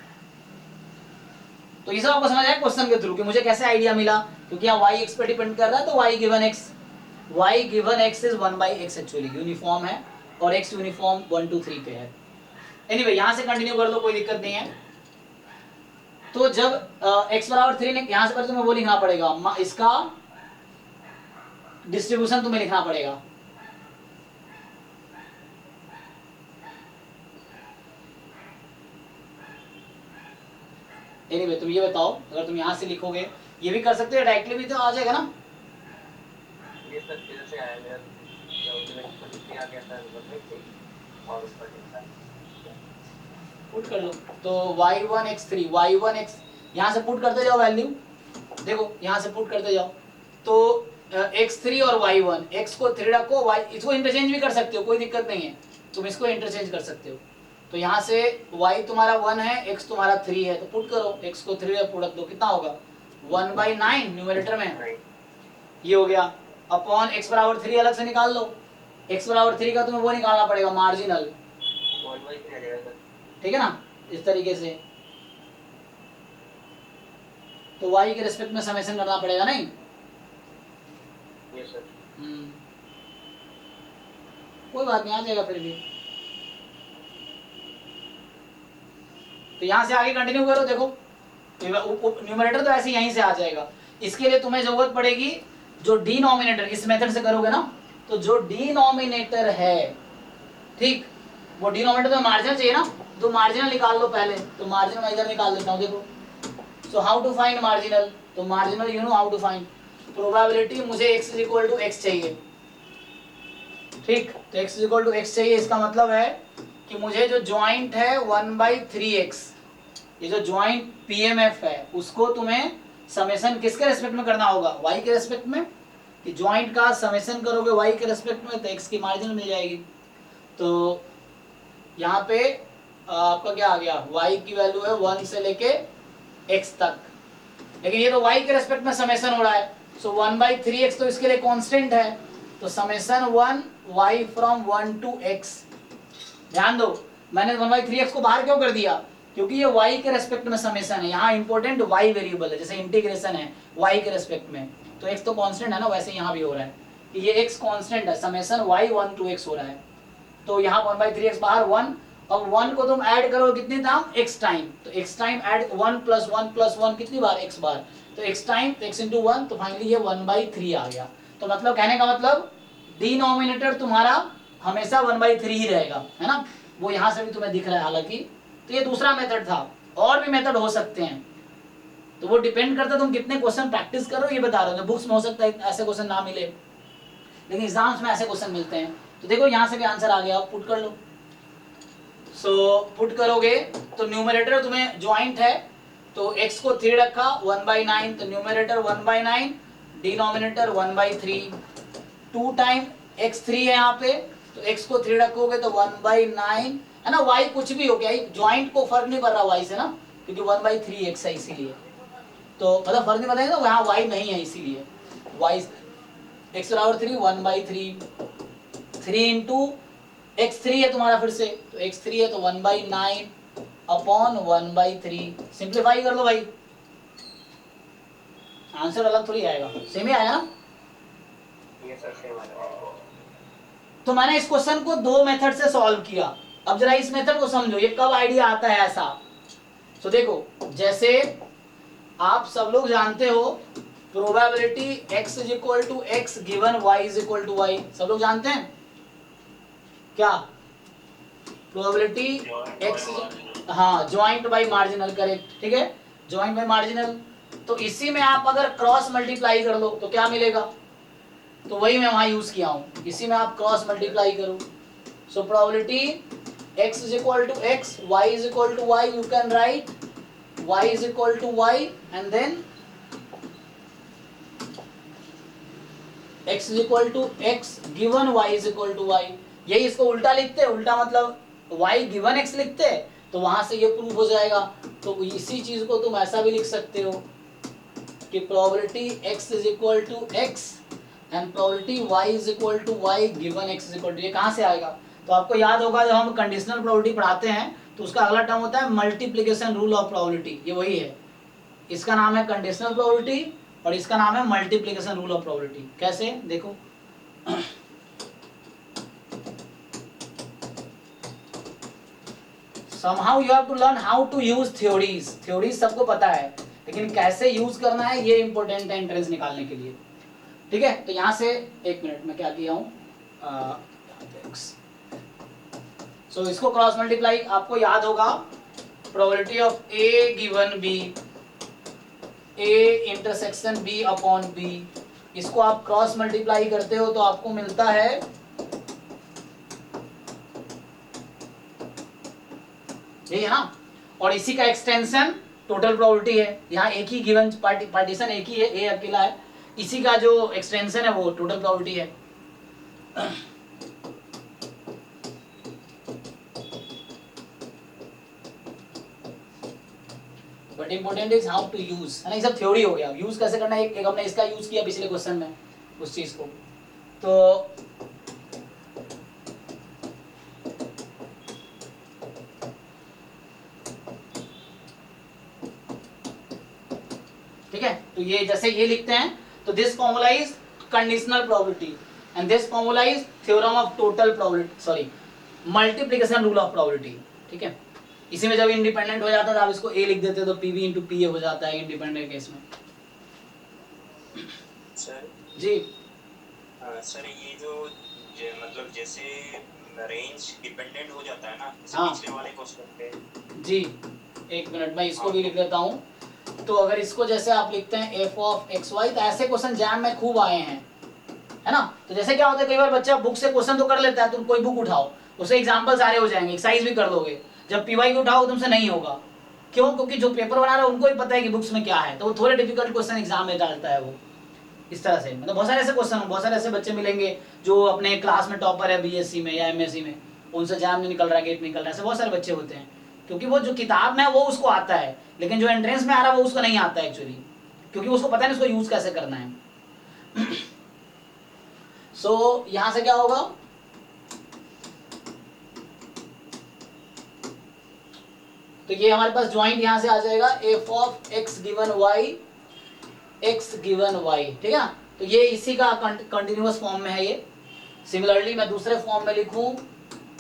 तो ये सब आपको समझ आया क्वेश्चन के थ्रू कि मुझे कैसे आइडिया मिला, क्योंकि यहाँ y x पे डिपेंड कर रहा है, तो y given x is 1/x actually uniform है, और x यूनिफॉर्म 1 2 3 पे है। एनीवे यहाँ से कंटिन्यू कर लो, कोई दिक्कत नहीं है। तो जब x बराबर 3, यहाँ से पहले तुम्हें वो लिखना पड़ेगा, इसका डिस्ट्रीब्यूशन तुम्हें लिखना पड़ेगा। एनीवे तुम ये बताओ, अगर तुम यहाँ से लिखोगे, ये भी कर सकते हो, डायरेक्टली भी तो आ जाएगा ना। ये सर फिर से आया मेरा आ गया था और ऊपर पुट कर लो। तो y1x3 y1x यहाँ से पुट करते जाओ वैल्यू, देखो यहाँ से पुट करते जाओ। तो x3 और y1, x को 3 रखो, y इसको इंटरचेंज भी कर सकते हो, कोई दिक्कत नहीं है, तुम इसको इंटरचेंज कर सकते हो। तो यहाँ से y तुम्हारा 1 है, x तुम्हारा 3 है, तो पुट करो, x को 3 में पुट रख दो, कितना होगा 1/9 न्यूमरेटर में, ये हो गया, अपॉन x बराबर 3 अलग से निकाल लो। x बराबर 3 का तुम्हें वो निकालना पड़ेगा मार्जिनल, ठीक है ना, इस तरीके से। तो y के रिस्पेक्ट में समेशन करना पड़ेगा नहीं। Yes sir. कोई बात नहीं, आ जाएगा फिर भी। तो यहाँ से आगे कंटिन्यू करो, देखो न्यूमरेटर तो ऐसे यहीं से आ जाएगा। इसके लिए तुम्हें जरूरत पड़ेगी जो डिनोमिनेटर, इस मेथड से करोगे ना, तो जो डिनोमिनेटर है, ठीक, वो डिनोमिनेटर तो मार्जिनल चाहिए ना, तो मार्जिनल निकाल लो पहले। तो मार्जिनल मैं इधर निकाल देता हूँ, देखो। So how to find marginal, तो marginal you know how to find, probability मुझे x इक्वल टू x चाहिए, ठीक, तो x इक्वल टू x चाहिए, इसका मतलब है कि मुझे जो ज्वाइंट है 1/3x, ये जो ज्वाइंट PMF है, उसको तुम्हें समेशन किसके रेस्पेक्ट में करना होगा, y के रेस्पेक्ट में। कि ज्वाइंट का समेशन करोगे y के रेस्पेक्ट में, तो x की मार्जिनल मिल जाएगी। तो यहाँ पे आपका क्या आ गया, y की वैल्यू है 1 से लेके x तक, लेकिन ये तो y के रेस्पेक्ट में समेशन हो रहा है। सो 1/3x तो इसके लिए कांस्टेंट है, तो summation 1 y from 1 to x। ध्यान दो, मैंने 1/3x को बाहर क्यों कर दिया, क्योंकि ये y के रेस्पेक्ट में समेशन है, यहाँ इंपॉर्टेंट y वेरिएबल है, जैसे इंटीग्रेशन है y के रेस्पेक्ट में, तो x तो कांस्टेंट है ना, वैसे यहाँ भी हो रहा है कि ये x कांस्टेंट है, समेशन y 1 to x हो रहा है। तो यहाँ 1/3x बाहर 1, अब 1 को तुम ऐड करो कितनी टाइम, x टाइम, तो x टाइम ऐड 1 + 1 + 1 कितनी बार, x बार, तो x टाइम x × 1, तो फाइनली ये 1/3 आ गया। तो मतलब कहने का मतलब डिनोमिनेटर तुम्हारा हमेशा 1/3 ही रहेगा, है ना, वो यहाँ से भी तुम्हें दिख रहा है हालांकि। तो ये दूसरा मेथड था, और भी मेथड हो सकते हैं, तो वो डिपेंड करता है तुम कितने क्वेश्चन प्रैक्टिस करो, ये बता रहे हो। बुक्स में हो सकता है ऐसे क्वेश्चन ना मिले, लेकिन एग्जाम्स में ऐसे क्वेश्चन मिलते हैं। तो देखो यहाँ से भी आंसर आ गया, पुट कर लो। सो पुट करोगे तो न्यूमरेटर तुम्हें ज्वाइंट है, तो x को 3 रखा 1/9, तो न्यूमरेटर 1/9, डिनोमिनेटर 1/3, 2 टाइम x 3 है यहाँ पे, तो x को 3 रखोगे तो 1/9 है ना, y कुछ भी हो गया, ज्वाइंट को फर्क नहीं पड़ रहा y से ना, क्योंकि 1/3x है इसीलिए, तो मतलब फर्क नहीं पड़ेगा, तो यहाँ y नहीं है इसीलिए y x बराबर 3 1/3, 3 × x3 है तुम्हारा फिर से, तो x3 है तो 1/9 अपॉन 1/3, सिंप्लीफाई कर लो भाई, आंसर अलग थोड़ी आएगा, सेम ही आएगा ना। ये सर सेम आया। तो मैंने इस क्वेश्चन को 2 मेथड से सॉल्व किया। अब जरा इस मेथड को समझो, ये कब आइडिया आता है ऐसा। तो देखो, जैसे आप सब लोग जानते हो probability x = x given y = y, सब लोग जानते हैं क्या, प्रोबेबिलिटी x, हाँ, ज्वाइंट बाय मार्जिनल, करेक्ट, ठीक है, ज्वाइंट बाय मार्जिनल। तो इसी में आप अगर क्रॉस मल्टीप्लाई कर लो तो क्या मिलेगा, तो वही मैं वहां यूज किया हूं, इसी में आप क्रॉस मल्टीप्लाई करो। So probability x = x, y = y, you can write y = y and then x is equal to x given y is equal to y, यही इसको उल्टा लिखते हैं, उल्टा मतलब y गिवन x लिखते हैं, तो वहां से ये प्रूव हो जाएगा। तो इसी चीज को तुम ऐसा भी लिख सकते हो कि probability x is equal to x and probability y is equal to y given x is equal to, ये कहाँ से आएगा? तो आपको याद होगा जब हम कंडीशनल प्रोबेबिलिटी पढ़ाते हैं तो उसका अगला टर्म होता है मल्टीप्लिकेशन रूल ऑफ प्रोबेबिलिटी, ये वही है। इसका नाम है कंडीशनल प्रोबेबिलिटी और इसका नाम है मल्टीप्लिकेशन रूल ऑफ प्रोबेबिलिटी। कैसे देखो, somehow you have to learn how to use theories, theories सबको पता है, लेकिन कैसे यूज करना है ये इंपॉर्टेंट है एंट्रेंस निकालने के लिए। ठीक है, तो यहाँ से एक मिनट में क्या किया हूँ, सो इसको क्रॉस मल्टीप्लाई, आपको याद होगा probability of a given b, a intersection b upon b, इसको आप क्रॉस मल्टीप्लाई करते हो तो आपको मिलता है ये है ना, और इसी का एक्सटेंशन टोटल प्रोबेबिलिटी है। यहाँ एक ही गिवन पार्टीशन एक ही है, ए अकेला है, इसी का जो एक्सटेंशन है वो टोटल प्रोबेबिलिटी है। But important is how to use, है ना, ये सब थ्योरी हो गया। यूज कैसे करना है, एक हमने इसका यूज किया पिछले क्वेश्चन में उस चीज को, तो ठीक है। तो ये जैसे ये लिखते हैं तो this formula is conditional probability and this formula is theorem of total probability, sorry multiplication rule of probability. ठीक है, इसी में जब इंडिपेंडेंट हो जाता है तो आप इसको ए लिख देते हो तो पीवी इंटू पी ए हो जाता है इंडिपेंडेंट केस में। सर जी सर ये जो मतलब जैसे रेंज डिपेंडेंट हो जाता है ना, जैसे हाँ। पिछले वाले क्वेश्चन पे। जी एक मिनट, मैं इसको भी लिख देता हूँ। तो अगर इसको जैसे आप लिखते हैं एफ ऑफ एक्स वाई, तो ऐसे क्वेश्चन जैम में खूब आए हैं, है ना। तो जैसे क्या होता है, कई बार बच्चा बुक से क्वेश्चन तो कर लेता है, तुम कोई बुक उठाओ उससे एग्जाम्पल सारे हो जाएंगे, एक्सरसाइज भी कर लोगे, जब पीवाई की उठाओ तुमसे नहीं होगा। क्यों? क्योंकि जो पेपर बना रहा है उनको भी पता है कि बुक्स में क्या है, तो वो थोड़े डिफिकल्ट क्वेश्चन एग्जाम में डालता है वो इस तरह से। मतलब बहुत सारे ऐसे क्वेश्चन, बहुत सारे ऐसे बच्चे मिलेंगे जो अपने क्लास में टॉपर है बीएससी में या एमएससी में, उनसे जैम नहीं निकल रहा है, गेट निकल रहा है, ऐसे बहुत सारे बच्चे होते हैं। क्योंकि वो जो किताब में है वो उसको आता है, लेकिन जो एंट्रेंस में आ रहा है वो उसको नहीं आता है एक्चुअली, क्योंकि उसको पता नहीं उसको यूज कैसे करना है। सो यहां से क्या होगा, तो ये हमारे पास ज्वाइंट यहां से आ जाएगा F of x given Y, X given Y. ठीक है, तो ये इसी का कंटिन्यूअस फॉर्म में है ये। सिमिलरली मैं दूसरे फॉर्म में लिखूं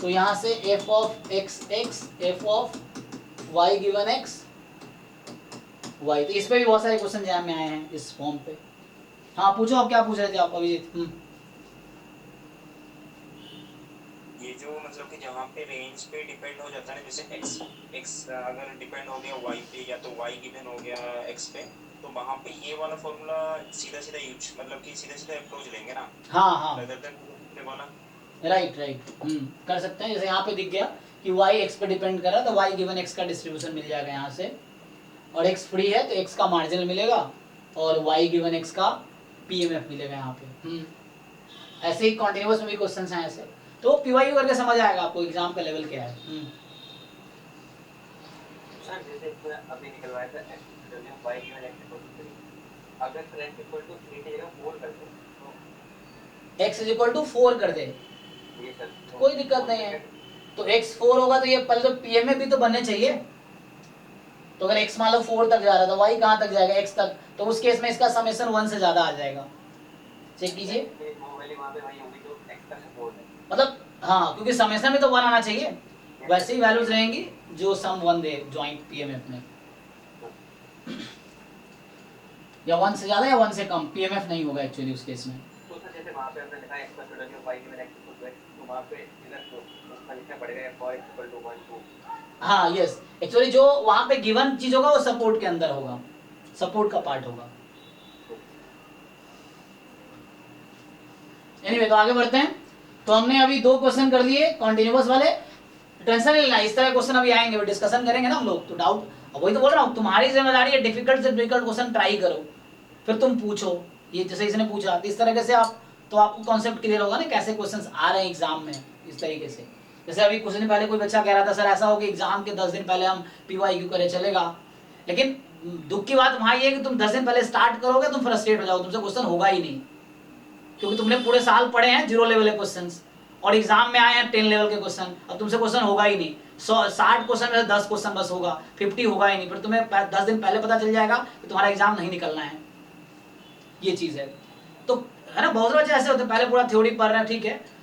तो यहां से F of X X, F of Y given X Y. तो इस पे भी बहुत सारे क्वेश्चन जैम में आए हैं इस फॉर्म पे। हाँ पूछो, आप क्या पूछ रहे थे आप अभिजीत? ये जो मतलब कि जहाँ पे रेंज पे डिपेंड हो जाता है, जैसे x अगर डिपेंड हो गया y पे या तो y गिवन हो गया x पे, तो वहाँ पे ये वाला फॉर्मूला सीधा सीधा यूज, मतलब कि सीधा सीधा अप्रोच लेंगे ना। हाँ हाँ rather than वाला। राइट राइट, कर सकते हैं। जैसे यहाँ पे दिख गया कि y x पे डिपेंड कर रहा है तो y गिवन x का डिस्ट्रीब्यूशन मिल जाएगा यहाँ से, और x फ्री है तो x का मार्जिनल मिलेगा और y गिवन x का पीएमएफ मिलेगा यहाँ पे। ऐसे ही कॉन्टिन्यूअस में भी क्वेश्चंस हैं ऐसे, तो पीवाई करके समझ आएगा आपको एग्जाम का लेवल क्या है। सर जैसे अभी निकलवाया था y given x equal to 3, अगर x इक्वल टू 3 की जगह 4 कर दे तो x इज इक्वल टू 4 कर दे, ये सर कोई दिक्कत नहीं है। तो x 4 होगा तो ये पहले तो पीएमएफ भी तो बनने चाहिए। तो अगर x मान लो 4 तक जा रहा है तो y कहाँ तक जाएगा? x तक, तो उस केस में इसका समेशन 1 से ज्यादा आ जाएगा। चेक कीजिए, वो वाली वहां पे वही होगी जो x का सपोर्ट है, मतलब हाँ, क्योंकि समेशन में तो 1 आना चाहिए, वैसे ही वैल्यूज रहेंगी जो सम 1 दे जॉइंट पीएमएफ में, या 1 से ज्यादा या 1 से कम पीएमएफ नहीं होगा एक्चुअली उस केस में। तो सर जैसे वहां पे हमने लिखा x plus y given x equal to x, तो वहां पे इधर तो उसका लिखना पड़ेगा f इक्वल टू 1 2। हाँ यस, एक्चुअली जो वहां पे गिवन चीज होगा वो सपोर्ट के अंदर होगा, सपोर्ट का पार्ट होगा। एनीवे, तो आगे बढ़ते हैं। तो हमने अभी 2 क्वेश्चन कर लिए कॉन्टिन्यूअस वाले, टेंशन नहीं लेना, इस तरह क्वेश्चन अभी आएंगे, डिस्कशन करेंगे ना हम लोग। तो डाउट, वही तो बोल रहा हूँ, तुम्हारी जिम्मेदारी है डिफिकल्ट से डिफिकल्ट क्वेश्चन ट्राई करो, फिर तुम पूछो। ये जैसे इसने पूछा, इस तरीके से आप तो आपको कॉन्सेप्ट क्लियर होगा ना कैसे क्वेश्चंस आ रहे हैं एग्जाम में इस तरीके से। जैसे अभी कुछ दिन पहले कोई बच्चा कह रहा था सर ऐसा हो कि एग्जाम के 10 दिन पहले हम PYQ करें चलेगा, लेकिन दुख की बात वहाँ ये है कि तुम 10 दिन पहले स्टार्ट करोगे तुम फ्रस्ट्रेट हो जाओगे, तुमसे क्वेश्चन होगा ही नहीं, क्योंकि तुमने पूरे साल पढ़े हैं 0 लेवल के क्वेश्चन और एग्जाम में आए हैं 10 लेवल के क्वेश्चन। अब तुमसे क्वेश्चन होगा ही नहीं, 60 क्वेश्चन में 10 क्वेश्चन बस होगा, 50 होगा ही नहीं। फिर तुम्हें 10 दिन पहले पता चल जाएगा कि तुम्हारा एग्जाम नहीं निकलना है, ये चीज है। तो है ना, बहुत बच्चे ऐसे होते हैं पहले पूरा थ्योरी पढ़ रहे हैं, ठीक है,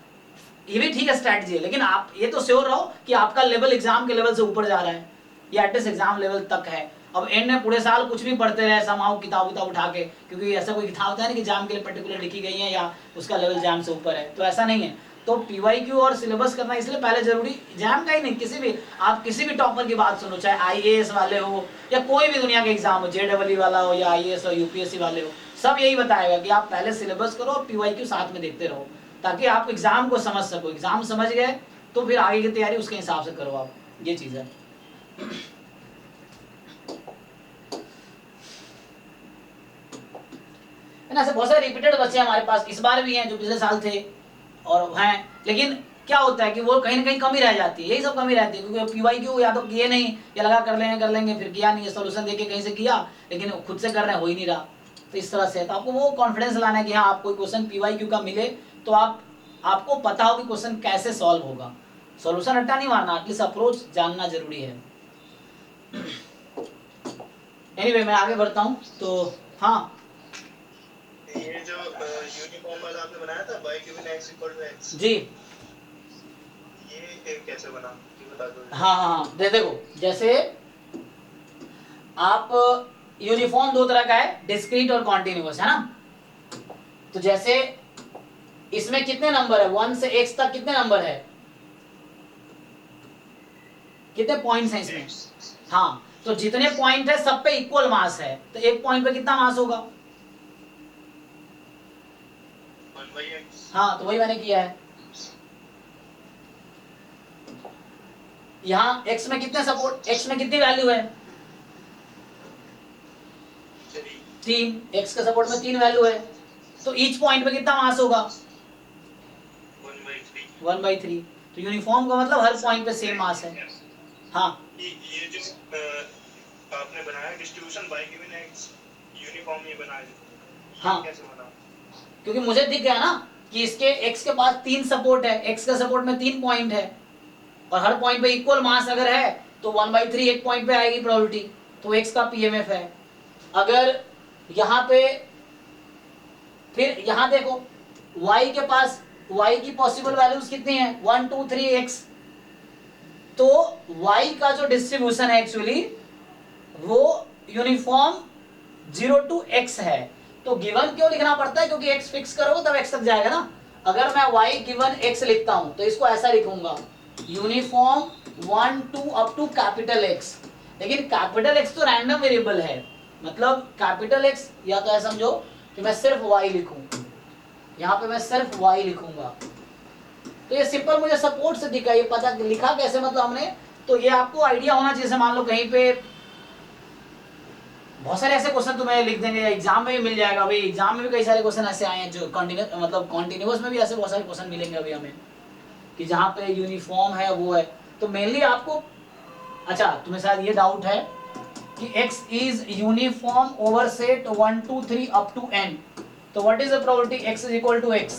ये भी ठीक है स्ट्रैटेजी है, लेकिन आप ये तो श्योर रहो कि आपका लेवल एग्जाम के लेवल से ऊपर जा रहा है या एटलीस्ट एग्जाम लेवल तक है। अब एंड में पूरे साल कुछ भी पढ़ते रहे समाओ किताब उठा के, क्योंकि ऐसा कोई किताब होता है ना कि एग्जाम के लिए पर्टिकुलर लिखी गई है या उसका लेवल एग्जाम से ऊपर है, तो ऐसा नहीं है। तो PYQ और सिलेबस करना इसलिए पहले जरूरी, एग्जाम का ही नहीं, किसी भी आप किसी भी टॉपर की बात सुनो, चाहे IAS वाले हो या कोई भी दुनिया के एग्जाम हो, JEE वाला हो या IAS और UPSC वाले हो, सब यही बताएगा कि आप पहले सिलेबस करो और PYQ साथ में देखते रहो, ताकि आप एग्जाम को समझ सको। एग्जाम समझ गए तो फिर आगे की तैयारी उसके हिसाब से करो आप, ये चीज है। ना ऐसे बहुत सारे रिपीटेड बच्चे हमारे पास इस बार भी हैं जो पिछले साल थे और हैं, लेकिन क्या होता है कि वो कहीं ना कहीं कमी रह जाती है, यही सब कमी रहती है, क्योंकि PYQ या तो किए नहीं या लगा कर लेंगे फिर किया नहीं, सोल्यूशन देके कहीं से किया लेकिन खुद से कर रहे हो ही नहीं रहा, तो इस तरह से। तो आपको वो कॉन्फिडेंस लाना है कि हाँ, आपको क्वेश्चन PYQ का मिले तो आपको पता हो कि क्वेश्चन कैसे सॉल्व होगा, सॉल्यूशन हटा नहीं मारना, एटलीस्ट अप्रोच जानना जरूरी है। एनीवे मैं आगे बढ़ता हूँ। तो हाँ, ये जो यूनिफॉर्म वाला आपने बनाया था y given x equal to x, जी ये कैसे बना ये बता दो। हाँ, देखो जैसे आप यूनिफॉर्म दो तरह का है, डिस्क्रीट और कॉन्टिन्यूअस, है ना। तो जैसे इसमें कितने नंबर है, 1 से x तक कितने नंबर है, कितने पॉइंट्स हैं इसमें। हाँ, तो जितने पॉइंट है सब पे इक्वल मास है, तो एक पॉइंट पे कितना मास होगा। हाँ, तो वही मैंने किया है। यहाँ x में कितने सपोर्ट, x में कितनी वैल्यू है 3, x के सपोर्ट में 3 वैल्यू है, तो ईच पॉइंट पे कितना मास होगा 1/3। तो यूनिफॉर्म का मतलब हर पॉइंट पे सेम मास है। हाँ, ये जो आपने बनाया distribution y given x uniform ये बनाया, हाँ, कैसे बना। क्योंकि मुझे दिख गया ना कि इसके x के पास 3 सपोर्ट है, x का सपोर्ट में 3 पॉइंट है और हर पॉइंट पे इक्वल मास अगर है तो 1/3 एक पॉइंट पे आएगी प्रोबेबिलिटी, तो x का PMF है। अगर यहाँ पे फिर यहाँ देखो y के पास, y की पॉसिबल वैल्यूज कितनी है 1 2 3 x, तो y का जो डिस्ट्रीब्यूशन है एक्चुअली वो यूनिफॉर्म 0 to x है। तो गिवन क्यों लिखना पड़ता है, क्योंकि x फिक्स करोगे तब x तक जाएगा ना। अगर मैं y गिवन x लिखता हूं तो इसको ऐसा लिखूंगा uniform 1 to up to capital X, लेकिन कैपिटल X तो रैंडम वेरिएबल है, मतलब कैपिटल X या तो ऐसा समझो कि मैं सिर्फ y लिखूं, यहाँ पे मैं सिर्फ y लिखूंगा, तो ये सिंपल मुझे सपोर्ट से दिखा, ये पता लिखा कैसे मतलब हमने, तो ये आपको आइडिया होना चाहिए। मान लो कहीं पे बहुत सारे ऐसे क्वेश्चन तुम्हें लिख देंगे, एग्जाम में भी मिल जाएगा, भाई एग्जाम में भी कई सारे क्वेश्चन ऐसे आए हैं जो कंटिन्यूस, मतलब कॉन्टिन्यूस में भी ऐसे बहुत सारे क्वेश्चन मिलेंगे अभी हमें कि जहाँ पे यूनिफॉर्म है वो है। तो मेनली आपको, अच्छा तुम्हें शायद ये डाउट है कि x is uniform over set 1 2 3 up to n, तो what is the probability x is equal to x,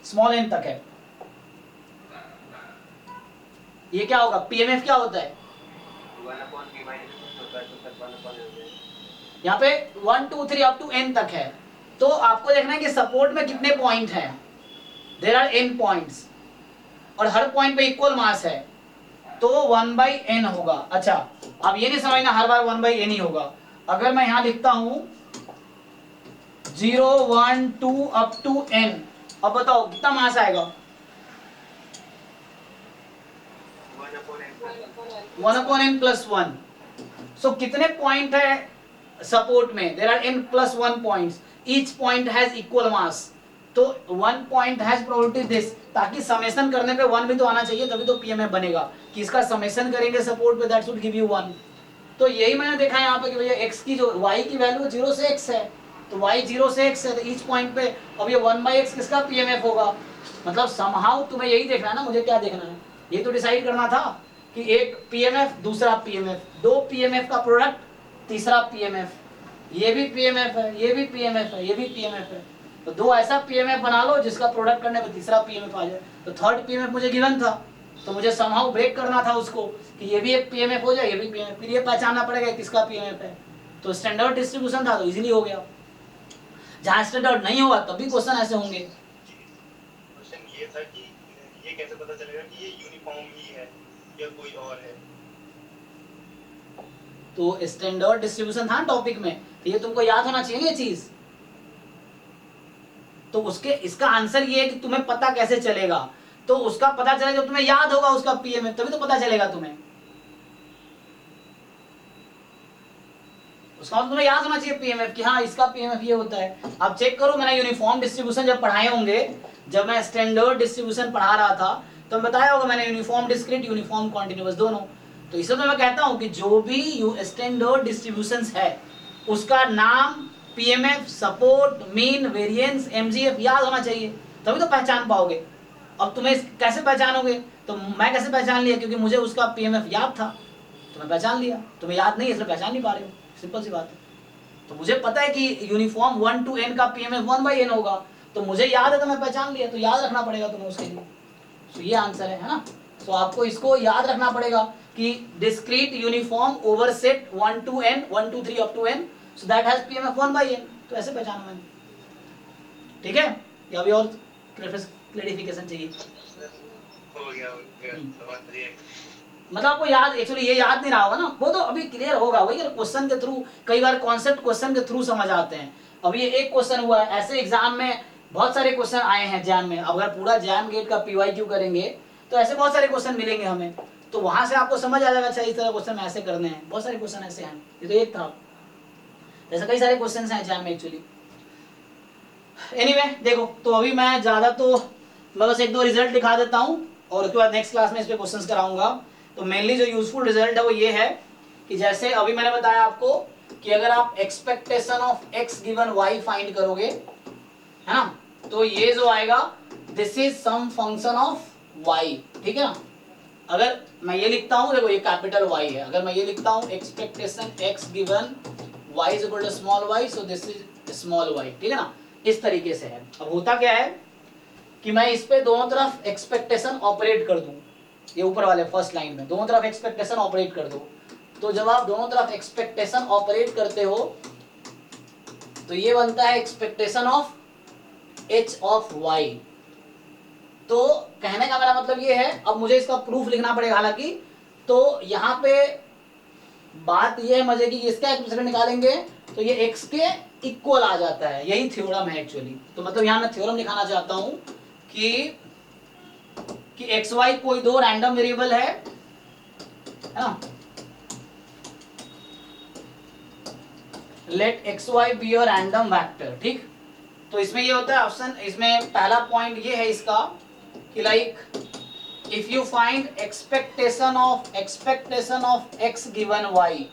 small n तक है, ये क्या होगा PMF क्या होता है यहाँ पे 1 2 3 अप टू n तक है। तो आपको देखना है कि सपोर्ट में कितने पॉइंट हैं, देयर आर n पॉइंट्स और हर पॉइंट पे इक्वल मास है, तो 1/n होगा। अच्छा, अब ये नहीं समझना हर बार 1/n ही होगा। अगर मैं यहाँ लिखता हूं 0 1 2 अप टू n, अब बताओ कितना मास आएगा 1/n प्लस 1। सो कितने पॉइंट है सपोर्ट में, there are n plus 1 points, each point has equal mass, तो 1 पॉइंट हैज प्रोबेबिलिटी दिस, ताकि समेशन करने पे 1 भी तो आना चाहिए, तभी तो PMF बनेगा कि इसका समेशन करेंगे सपोर्ट पे, दैट शुड गिव यू 1। तो यही मैंने देखा है यहाँ पे कि भैया x की जो y की वैल्यू 0 से x है, तो y 0 से x है, तो ईच पॉइंट पे अब ये 1/x किसका पीएमएफ होगा? मतलब समहाउ तुम्हें यही देखना है ना, मुझे क्या देखना है, ये तो डिसाइड करना था कि एक पीएमएफ दूसरा पीएमएफ, दो पीएमएफ का प्रोडक्ट तीसरा पीएमएफ, ये भी पीएमएफ है, ये भी पीएमएफ है, ये भी पीएमएफ है, तो दो ऐसा पीएमएफ बना लो जिसका प्रोडक्ट करने पे तीसरा पीएमएफ आ जाए। तो थर्ड पीएमएफ मुझे गिवन था, तो मुझे समहाउ ब्रेक करना था उसको कि ये भी एक पीएमएफ हो जाए, ये भी पीएमएफ, फिर ये पहचानना पड़ेगा किसका पीएमएफ है। तो स्टैंडर्ड डिस्ट्रीब्यूशन था तो इजीली हो गया। जहाँ स्टैंडर्ड नहीं होगा तब भी क्वेश्चन ऐसे होंगे। क्वेश्चन ये था कि ये कैसे पता चलेगा कि ये यूनिफॉर्म ही है या कोई और है? तो स्टैंडर्ड डिस्ट्रीब्यूशन था टॉपिक में, तो ये तुमको याद होना चाहिए ये चीज। तो उसके इसका आंसर ये है कि तुम्हें पता कैसे चलेगा, तो उसका पता चलेगा जब तुम्हें याद होगा उसका पीएमएफ, तभी तो पता चलेगा तुम्हें। उसका मतलब तुम्हें याद होना चाहिए पीएमएफ कि हाँ इसका पीएमएफ ये होता है। अब चेक करो, मैंने यूनिफॉर्म डिस्ट्रीब्यूशन जब पढ़ाए होंगे, जब मैं स्टैंडर्ड डिस्ट्रीब्यूशन पढ़ा रहा था तो बताया होगा मैंने यूनिफॉर्म डिस्क्रीट, यूनिफॉर्म कॉन्टिन्यूअस दोनों। तो इससे तो मैं कहता हूं कि जो भी स्टैंडर्ड डिस्ट्रीब्यूशंस है उसका नाम, PMF, support, mean, variance, MGF याद होना चाहिए, तभी तो पहचान पाओगे। अब तुम्हें कैसे पहचानोगे? तो मैं कैसे पहचान लिया, क्योंकि मुझे उसका पीएमएफ याद था तो मैं पहचान लिया। तुम्हें याद नहीं है इसलिए पहचान नहीं पा रहे हो, सिंपल सी बात है। तो मुझे पता है कि यूनिफॉर्म 1 to n का पीएमएफ 1/n होगा, तो मुझे याद है तो मैं पहचान लिया, तो याद रखना पड़ेगा तुम्हें उसके लिए। तो ये आंसर है ना। तो आपको इसको याद रखना पड़ेगा कि discrete uniform over set 1 to n, 1 to 3 up to n, so that has PMF 1/n। तो ऐसे पहचाना मैंने, ठीक है? या अभी और क्लैरिफिकेशन चाहिए? हो गया समझ लिए। मतलब आपको याद, एक्चुअली ये याद नहीं रहा होगा ना, वो तो अभी क्लियर होगा। वही क्वेश्चन के थ्रू, कई बार कॉन्सेप्ट क्वेश्चन के थ्रू समझ आते हैं। अब ये एक क्वेश्चन हुआ है, ऐसे एग्जाम में बहुत सारे क्वेश्चन आए हैं जैम में। अगर पूरा जैम गेट का PYQ करेंगे तो ऐसे बहुत सारे क्वेश्चन मिलेंगे हमें, तो वहां से आपको समझ आ जाएगा अच्छा इस तरह क्वेश्चन ऐसे करने हैं। बहुत सारे क्वेश्चन ऐसे हैं, ये तो एक था, ऐसे कई सारे क्वेश्चन हैं एग्जाम में एक्चुअली। एनीवे देखो, तो अभी मैं ज्यादा तो मैं बस एक दो रिजल्ट दिखा देता हूँ और उसके बाद नेक्स्ट क्लास में इस पे क्वेश्चंस कराऊंगा। तो मेनली जो यूजफुल रिजल्ट है वो ये है कि जैसे अभी मैंने बताया आपको कि अगर आप expectation of x given Y find करोगे, है ना, तो ये जो आएगा this is some function of Y, ठीक है ना। अगर मैं ये लिखता हूँ, देखो ये कैपिटल वाई है, अगर मैं ये लिखता हूँ expectation X given Y is equal to small Y, so this is small Y, ठीक है ना, इस तरीके से है। अब होता क्या है कि मैं इस पे दोनों तरफ एक्सपेक्टेशन ऑपरेट कर दूं, ये ऊपर वाले फर्स्ट लाइन में दोनों तरफ एक्सपेक्टेशन ऑपरेट कर दो। तो जब आप दोनों तरफ एक्सपेक्टेशन ऑपरेट करते हो तो ये बनता है expectation of H of Y. तो कहने का मेरा मतलब ये है, अब मुझे इसका प्रूफ लिखना पड़ेगा हालांकि। तो यहाँ पे बात ये है मजे की, इसका एक्सप्रेशन निकालेंगे तो ये एक्स के इक्वल आ जाता है, यही थ्योरम है एक्चुअली। तो मतलब यहाँ मैं थ्योरम दिखाना चाहता हूँ कि एक्स वाई कोई दो रैंडम वेरिएबल है ना, let X Y be a random vector, ठीक। तो इसमें ये होता है ऑप्शन, इसमें पहला पॉइंट ये है इसका कि like if you find expectation of x given Y,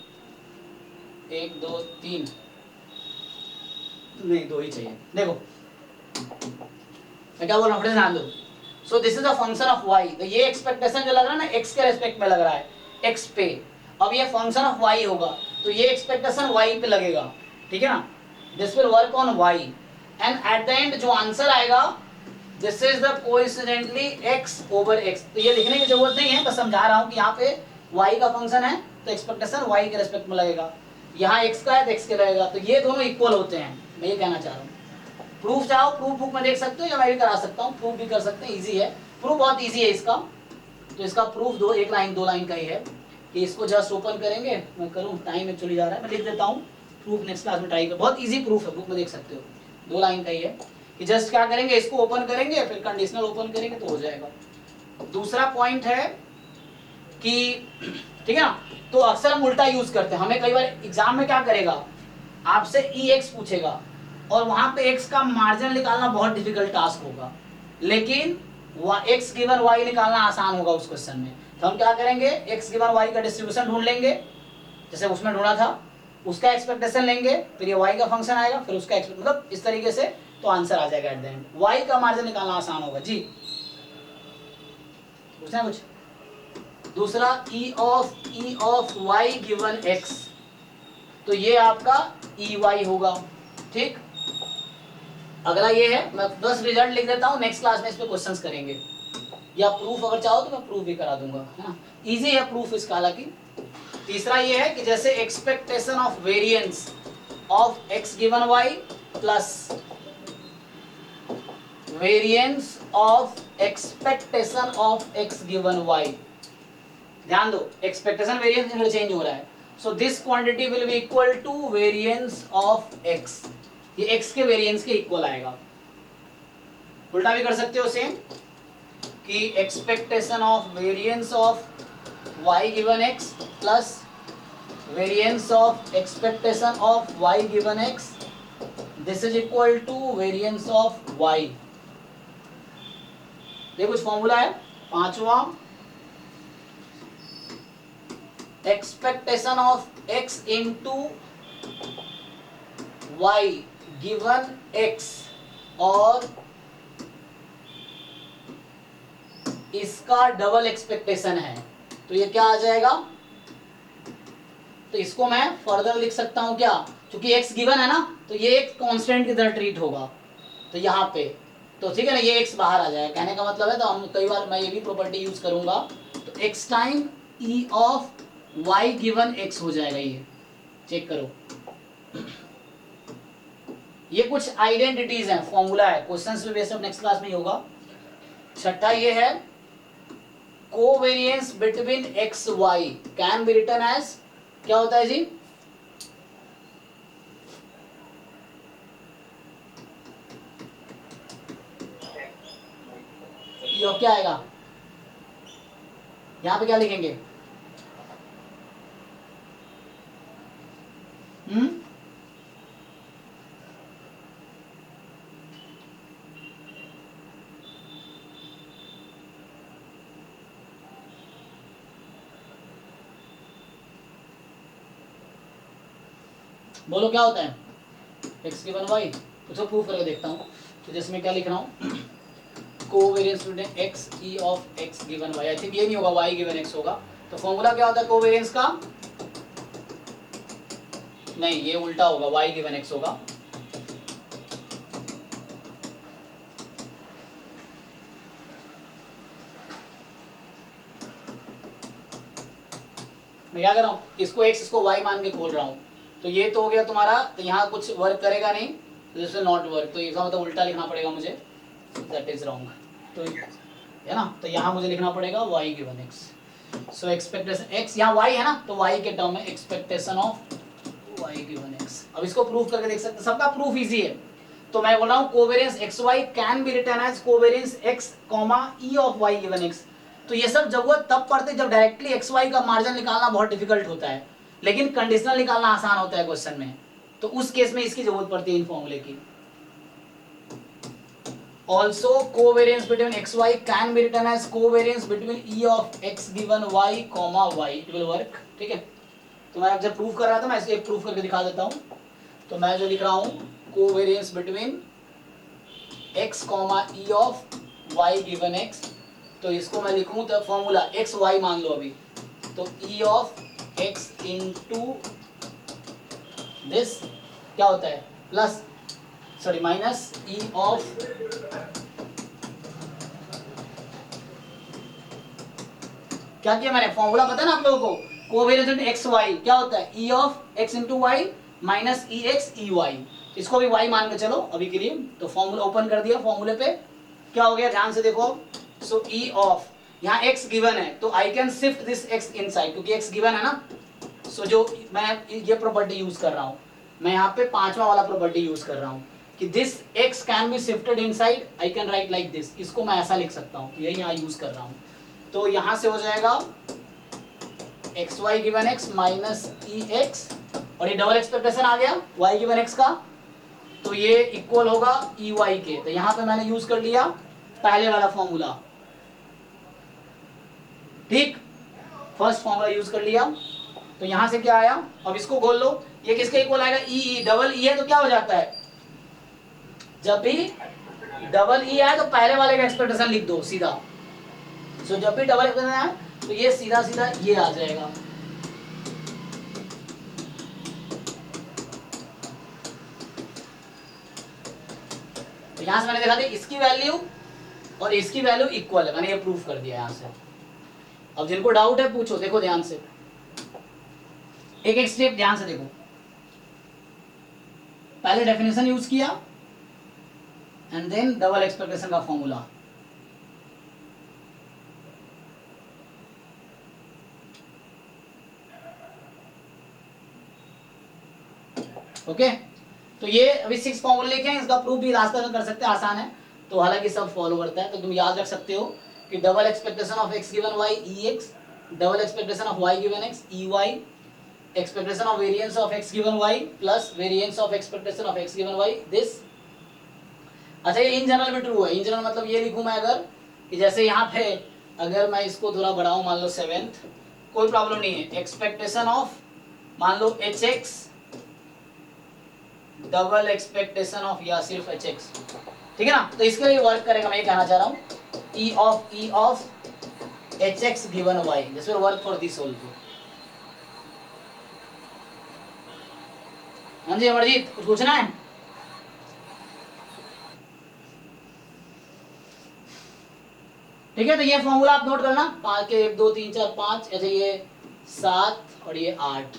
1 2 3 नहीं 2 ही चाहिए। देखो मैं क्या बोल रहा हूँ, ध्यान दो। So this is a function of Y, तो ये एक्सपेक्टेशन जो लग रहा है ना एक्स के रेस्पेक्ट में लग रहा है, एक्स पे। अब ये फंक्शन ऑफ वाई होगा तो ये एक्सपेक्टेशन वाई पे लगेगा, ठीक है ना। This will work on Y and at the end जो आंसर आएगा this is the coincidentally X over X. तो ये लिखने की जरूरत नहीं है, बस समझा रहा हूँ कि यहाँ पे वाई का फंक्शन है तो एक्सपेक्टेशन वाई के रेस्पेक्ट में लगेगा, यहाँ एक्स का है तो एक्स के लगेगा, तो ये दोनों इक्वल होते हैं। मैं ये कहना चाह रहा हूँ। प्रूफ चाहो प्रूफ बुक में देख सकते हो या मैं भी करा सकता हूँ, प्रूफ भी कर सकते हैं, इजी है प्रूफ, बहुत इजी है इसका। तो इसका प्रूफ 1 लाइन 2 लाइन का ही है कि इसको जस्ट ओपन करेंगे, मैं करूँ टाइम एक्चुअली जा रहा है, मैं लिख देता हूँ प्रूफ, नेक्स्ट क्लास में ट्राई कर। बहुत इजी प्रूफ है, बुक में देख सकते हो, 2 लाइन का ही है कि जस्ट क्या करेंगे, इसको ओपन करेंगे फिर कंडीशनल ओपन करेंगे तो हो जाएगा। दूसरा पॉइंट है कि ठीक है ना, तो अक्सर हम उल्टा यूज करते हैं। हमें कई बार एग्जाम में क्या करेगा, आपसे EX पूछेगा और वहां पे x का मार्जिन निकालना बहुत डिफिकल्ट टास्क होगा, लेकिन x गिवन y निकालना आसान होगा उस क्वेश्चन में। तो हम क्या करेंगे, x गिवन y का डिस्ट्रीब्यूशन ढूंढ लेंगे जैसे उसमें ढूंढा था, उसका एक्सपेक्टेशन लेंगे, फिर ये y का फंक्शन आएगा, फिर उसका मतलब इस तरीके से तो आंसर आ जाएगा एट द एंड। y का मार्जिन निकालना आसान होगा जी। पूछना है कुछ? दूसरा e of y given x, तो ये आपका ey होगा, ठीक। अगला ये है, मैं बस रिजल्ट लिख देता हूँ, नेक्स्ट क्लास में इस पे क्वेश्चंस करेंगे, या प्रूफ अगर चाहो तो मैं प्रूफ भी करा दूंगा, है ना, इजी है प्रूफ इसका। हालांकि तीसरा ये है कि जैसे expectation of variance of x given y plus variance of expectation of x given y, ध्यान दो एक्सपेक्टेशन वेरिएंस इंटरचेंज हो रहा है, so this quantity will be equal to variance of x, ये x के वेरिएंस के इक्वल आएगा। उल्टा भी कर सकते हो सेम, कि expectation of variance of y given x plus variance of expectation of y given x, this is equal to variance of y। ये कुछ फॉर्मूला है। पांचवा, expectation of x into y given x और इसका double expectation है, तो ये क्या आ जाएगा, तो इसको मैं फर्दर लिख सकता हूं क्या, क्योंकि x गिवन है ना, तो ये एक कांस्टेंट की तरह ट्रीट होगा, तो यहाँ पे तो ठीक है ना, ये x बाहर आ जाएगा, कहने का मतलब है। तो हम कई बार मैं ये भी प्रॉपर्टी यूज करूंगा, तो x time e of y given x हो जाएगा, ये चेक करो। ये कुछ आइडेंटिटीज हैं, फॉर्मूला है, क्वेश्चंस में बेस्ड नेक्स्ट क्लास में ही होगा। छठा ये है, covariance between X Y can be written as, क्या होता है जी, यो क्या आएगा, यहां पे क्या लिखेंगे, बोलो क्या होता है, x गिवन y, उसको प्रूफ करके देखता हूँ। तो जैसे मैं क्या लिख रहा हूँ, covariance between x e of x given y, I think ये नहीं होगा, y गिवन x होगा। तो फॉर्मूला क्या होता है कोवेरिएंस का, नहीं ये उल्टा होगा, y गिवन x होगा। मैं क्या कर रहा हूँ, इसको x इसको y मान के खोल रहा हूँ, तो ये तो हो गया तुम्हारा, तो यहाँ कुछ वर्क करेगा नहीं, तो जैसे नॉट वर्क, तो इसका मतलब उल्टा लिखना पड़ेगा मुझे, दैट इज रॉन्ग, तो है ना, तो यहाँ मुझे लिखना पड़ेगा y गिवन x, सो एक्सपेक्टेशन x, यहाँ y है ना, तो y के टर्म में expectation of y given x। अब इसको प्रूफ करके देख सकते हैं, सबका प्रूफ इजी है। तो मैं बोल रहा हूँ covariance xy can be written as covariance x, e of y given x। तो ये सब जरूरत तब पड़ते जब डायरेक्टली xy का मार्जिन निकालना बहुत डिफिकल्ट होता है, लेकिन कंडीशनल निकालना आसान होता है क्वेश्चन में, तो उस केस में इसकी जरूरत पड़ती है इन फॉर्मूले की। Also covariance between xy can be written as covariance between e of x given y, y, it will work, ठीक है। तो मैं जब प्रूफ कर रहा था, मैं इसे एक प्रूफ करके दिखा देता हूँ। तो मैं जो लिख रहा हूँ, covariance between x, e of y given x, तो इसको मैं लिखूँ तो फॉर्मूला x y मान लो अभी, तो e of x into this क्या होता है, plus sorry minus e of क्या किया मैंने, फॉर्मूला पता है ना आप लोगों को, कोवेरिएंस एक्स वाई क्या होता है, e of x into Y minus E X E Y, इसको भी y मान के चलो अभी के लिए। तो फॉर्मूला ओपन कर दिया, फॉर्मूले पे क्या हो गया ध्यान से देखो, सो e ऑफ यहाँ x गिवन है, तो I can shift this x inside, क्योंकि x गिवन है ना, सो जो मैं ये प्रॉपर्टी यूज कर रहा हूँ, मैं यहाँ पे पांचवा वाला प्रॉपर्टी यूज कर रहा हूँ कि this x can be shifted inside, I can write like this, इसको मैं ऐसा लिख सकता हूँ, यही यहाँ यूज कर रहा हूँ। तो यहाँ से हो जाएगा x y given x minus E x, और ये डबल एक्सपेक्टेशन आ गया y गिवन x का, तो ये इक्वल होगा ई वाई के। तो यहाँ पे मैंने यूज कर लिया पहले वाला फॉर्मूला, ठीक, फर्स्ट फॉर्मूला यूज कर लिया। तो यहाँ से क्या आया, अब इसको खोल लो, ये किसके इक्वल आएगा, ई, डबल ई है तो क्या हो जाता है, जब भी डबल ई आए तो पहले वाले का एक्सपेक्टेशन लिख दो सीधा। सो जब भी डबल एक्सपेक्टेशन आए तो ये सीधा सीधा ये आ जाएगा। तो यहां से मैंने देखा था इसकी वैल्यू और इसकी वैल्यू इक्वल है, मैंने ये प्रूफ कर दिया यहां से। अब जिनको डाउट है पूछो, देखो ध्यान से, एक एक स्टेप ध्यान से देखो। पहले डेफिनेशन यूज किया एंड देन डबल एक्सपेक्टेशन का फॉर्मूला। ओके तो ये अभी 6 फॉर्मूले लिखे हैं, इसका प्रूफ भी रास्ते में कर सकते हैं, आसान है। तो हालांकि सब फॉलो करता है, तो तुम याद रख सकते हो कि double expectation of x given y E X, double expectation of y given x E Y, expectation of variance of x given y plus variance of expectation of x given y this. अच्छा ये in general में true है, in general मतलब ये लिखूं मैं अगर कि जैसे यहाँ पे अगर मैं इसको थोड़ा बढ़ाऊं, मान लो 7th, कोई प्रॉब्लम नहीं है, एक्सपेक्टेशन ऑफ मान लो hx डबल एक्सपेक्टेशन ऑफ या सिर्फ hx, ठीक है ना। तो इसके लिए वर्क करेगा, मैं ये कहना चाह रहा हूँ e of hx given y, this will work for this also. हाँ जी अमरजीत कुछ पूछना है? ठीक है, तो ये फॉर्मूला आप नोट करना, 5 के 1 2 3 4 5, ऐसे ये 7 और ये 8।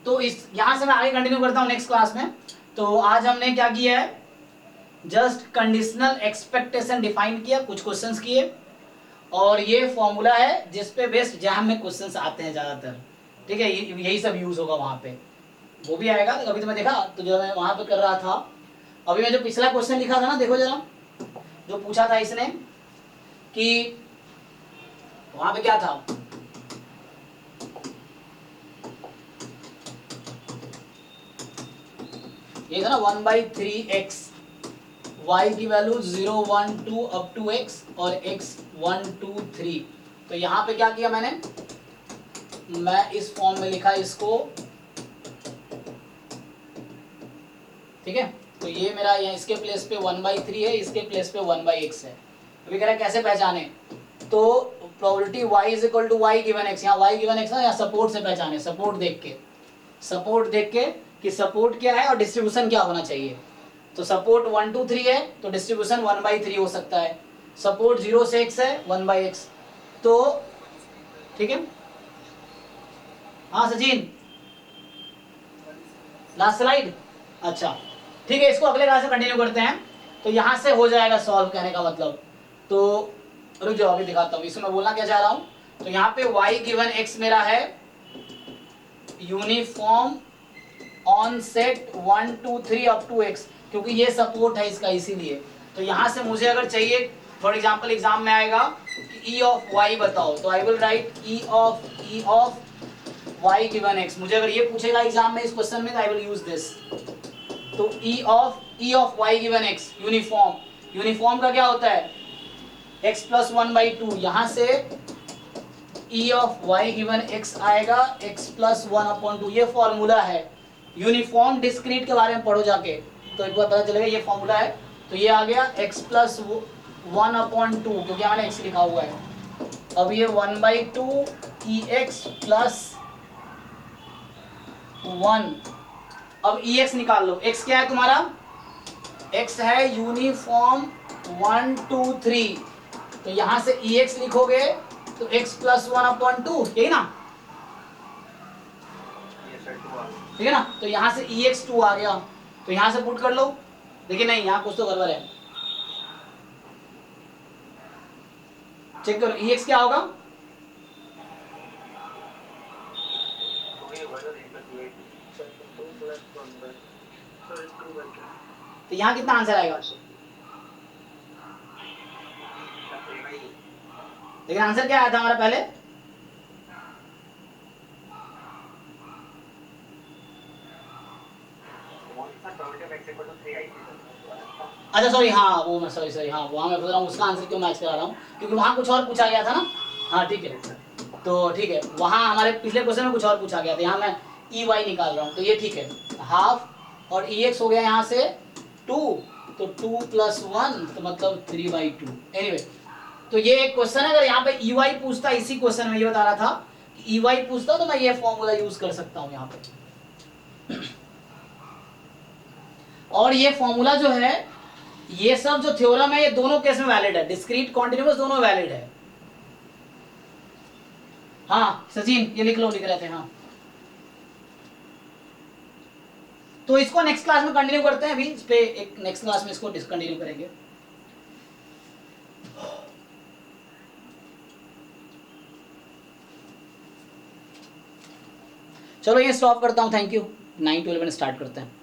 तो इस यहां से मैं आगे कंटिन्यू करता हूं नेक्स्ट क्लास में। तो आज हमने क्या किया है, जस्ट कंडीशनल एक्सपेक्टेशन डिफाइन किया, कुछ क्वेश्चंस किए, और ये फॉर्मूला है जिस पे बेस्ड जैम में क्वेश्चंस आते हैं ज्यादातर, ठीक है, यही सब यूज होगा वहां पे, वो भी आएगा। तो अभी तो मैं देखा, तो जो मैं वहां पे कर रहा था, अभी मैं जो पिछला क्वेश्चन लिखा था ना, देखो जरा, जो पूछा था इसने कि वहां पे क्या था, ये था ना 1/3x, y की वैल्यू 0 1 2 अप टू x और x 1 2 3। तो यहाँ पे क्या किया मैंने, मैं इस फॉर्म में लिखा इसको, ठीक है। तो ये मेरा यहाँ इसके प्लेस पे 1/3 है, इसके प्लेस पे 1/x है। अभी कह रहा है कैसे पहचाने, तो probability y is equal to y given x, यहाँ y गिवन x ना, यहाँ सपोर्ट से पहचाने, सपोर्ट देख के कि सपोर्ट क्या है और डिस्ट्रीब्यूशन क्या होना चाहिए। तो सपोर्ट 1 2 3 है तो डिस्ट्रीब्यूशन 1/3 हो सकता है, सपोर्ट 0 से x है 1/x, तो ठीक है। हाँ सचिन लास्ट स्लाइड, अच्छा ठीक है, इसको अगले क्लास से कंटिन्यू करते हैं। तो यहाँ से हो जाएगा सॉल्व, कहने का मतलब। तो रुक जाओ अभी दिखाता हूँ, इसमें मैं बोलना क्या चाह रहा हूँ। तो यहाँ पे y गिवन x मेरा है uniform on set 1 2 3 up to x, क्योंकि ये सपोर्ट है इसका, इसीलिए। तो यहाँ से मुझे अगर चाहिए, फॉर एग्जांपल एग्जाम में आएगा कि e ऑफ y बताओ, तो I will write e of y given x। मुझे अगर ये पूछेगा एग्जाम में इस क्वेश्चन में, तो आई विल यूज दिस। तो e of y given x uniform का क्या होता है x प्लस 1/2, यहाँ से e of y given x आएगा x प्लस 1/2, ये फॉर्मूला है। यूनिफॉर्म डिस्क्रीट के बारे में पढ़ो जाके, तो एक बार पता चलेगा ये फॉर्मूला है। तो ये आ गया x प्लस 1/2, क्योंकि मैंने x लिखा हुआ है। अब ये 1/2 ex प्लस 1, अब ex निकाल लो। x क्या है तुम्हारा, x है यूनिफॉर्म 1 2 3, तो यहां से ex लिखोगे तो x प्लस 1/2, यही ना, ठीक है ना। तो यहां से ex 2 आ गया, तो यहां से पुट कर लो। देखिए नहीं, यहां कुछ तो गड़बड़ है, चेक करो ex क्या होगा, तो यहां कितना आंसर आएगा, लेकिन आंसर क्या आया था हमारा पहले, अच्छा सॉरी, हाँ वो मैं सॉरी हाँ वहाँ मैं बोल रहा हूँ उसका आंसर क्यों मैच करा रहा हूँ, क्योंकि वहाँ कुछ और पूछा गया था ना। हाँ ठीक है, तो ठीक है, वहाँ हमारे पिछले क्वेश्चन में कुछ और पूछा गया था, यहाँ मैं ई वाई निकाल रहा हूँ, तो ये ठीक है। हाफ और ई एक्स हो गया यहाँ से 2, तो 2 + 1 तो मतलब 3/2। एनीवे तो ये एक क्वेश्चन है, अगर यहाँ पे ई वाई पूछता, इसी क्वेश्चन में ये बता रहा था कि ई वाई पूछता तो मैं ये फॉर्मूला यूज कर सकता हूँ यहाँ पे। और ये फॉर्मूला जो है, ये सब जो थ्योरम है ये दोनों केस में वैलिड है, डिस्क्रीट कॉन्टिन्यूअस दोनों वैलिड है। हाँ सचिन ये लिख रहे थे। हाँ तो इसको नेक्स्ट क्लास में कंटिन्यू करते हैं, अभी इस पे एक नेक्स्ट क्लास में इसको डिसकंटिन्यू करेंगे। चलो ये स्टॉप करता हूँ, थैंक यू। 9 to 11 स्टार्ट करते हैं।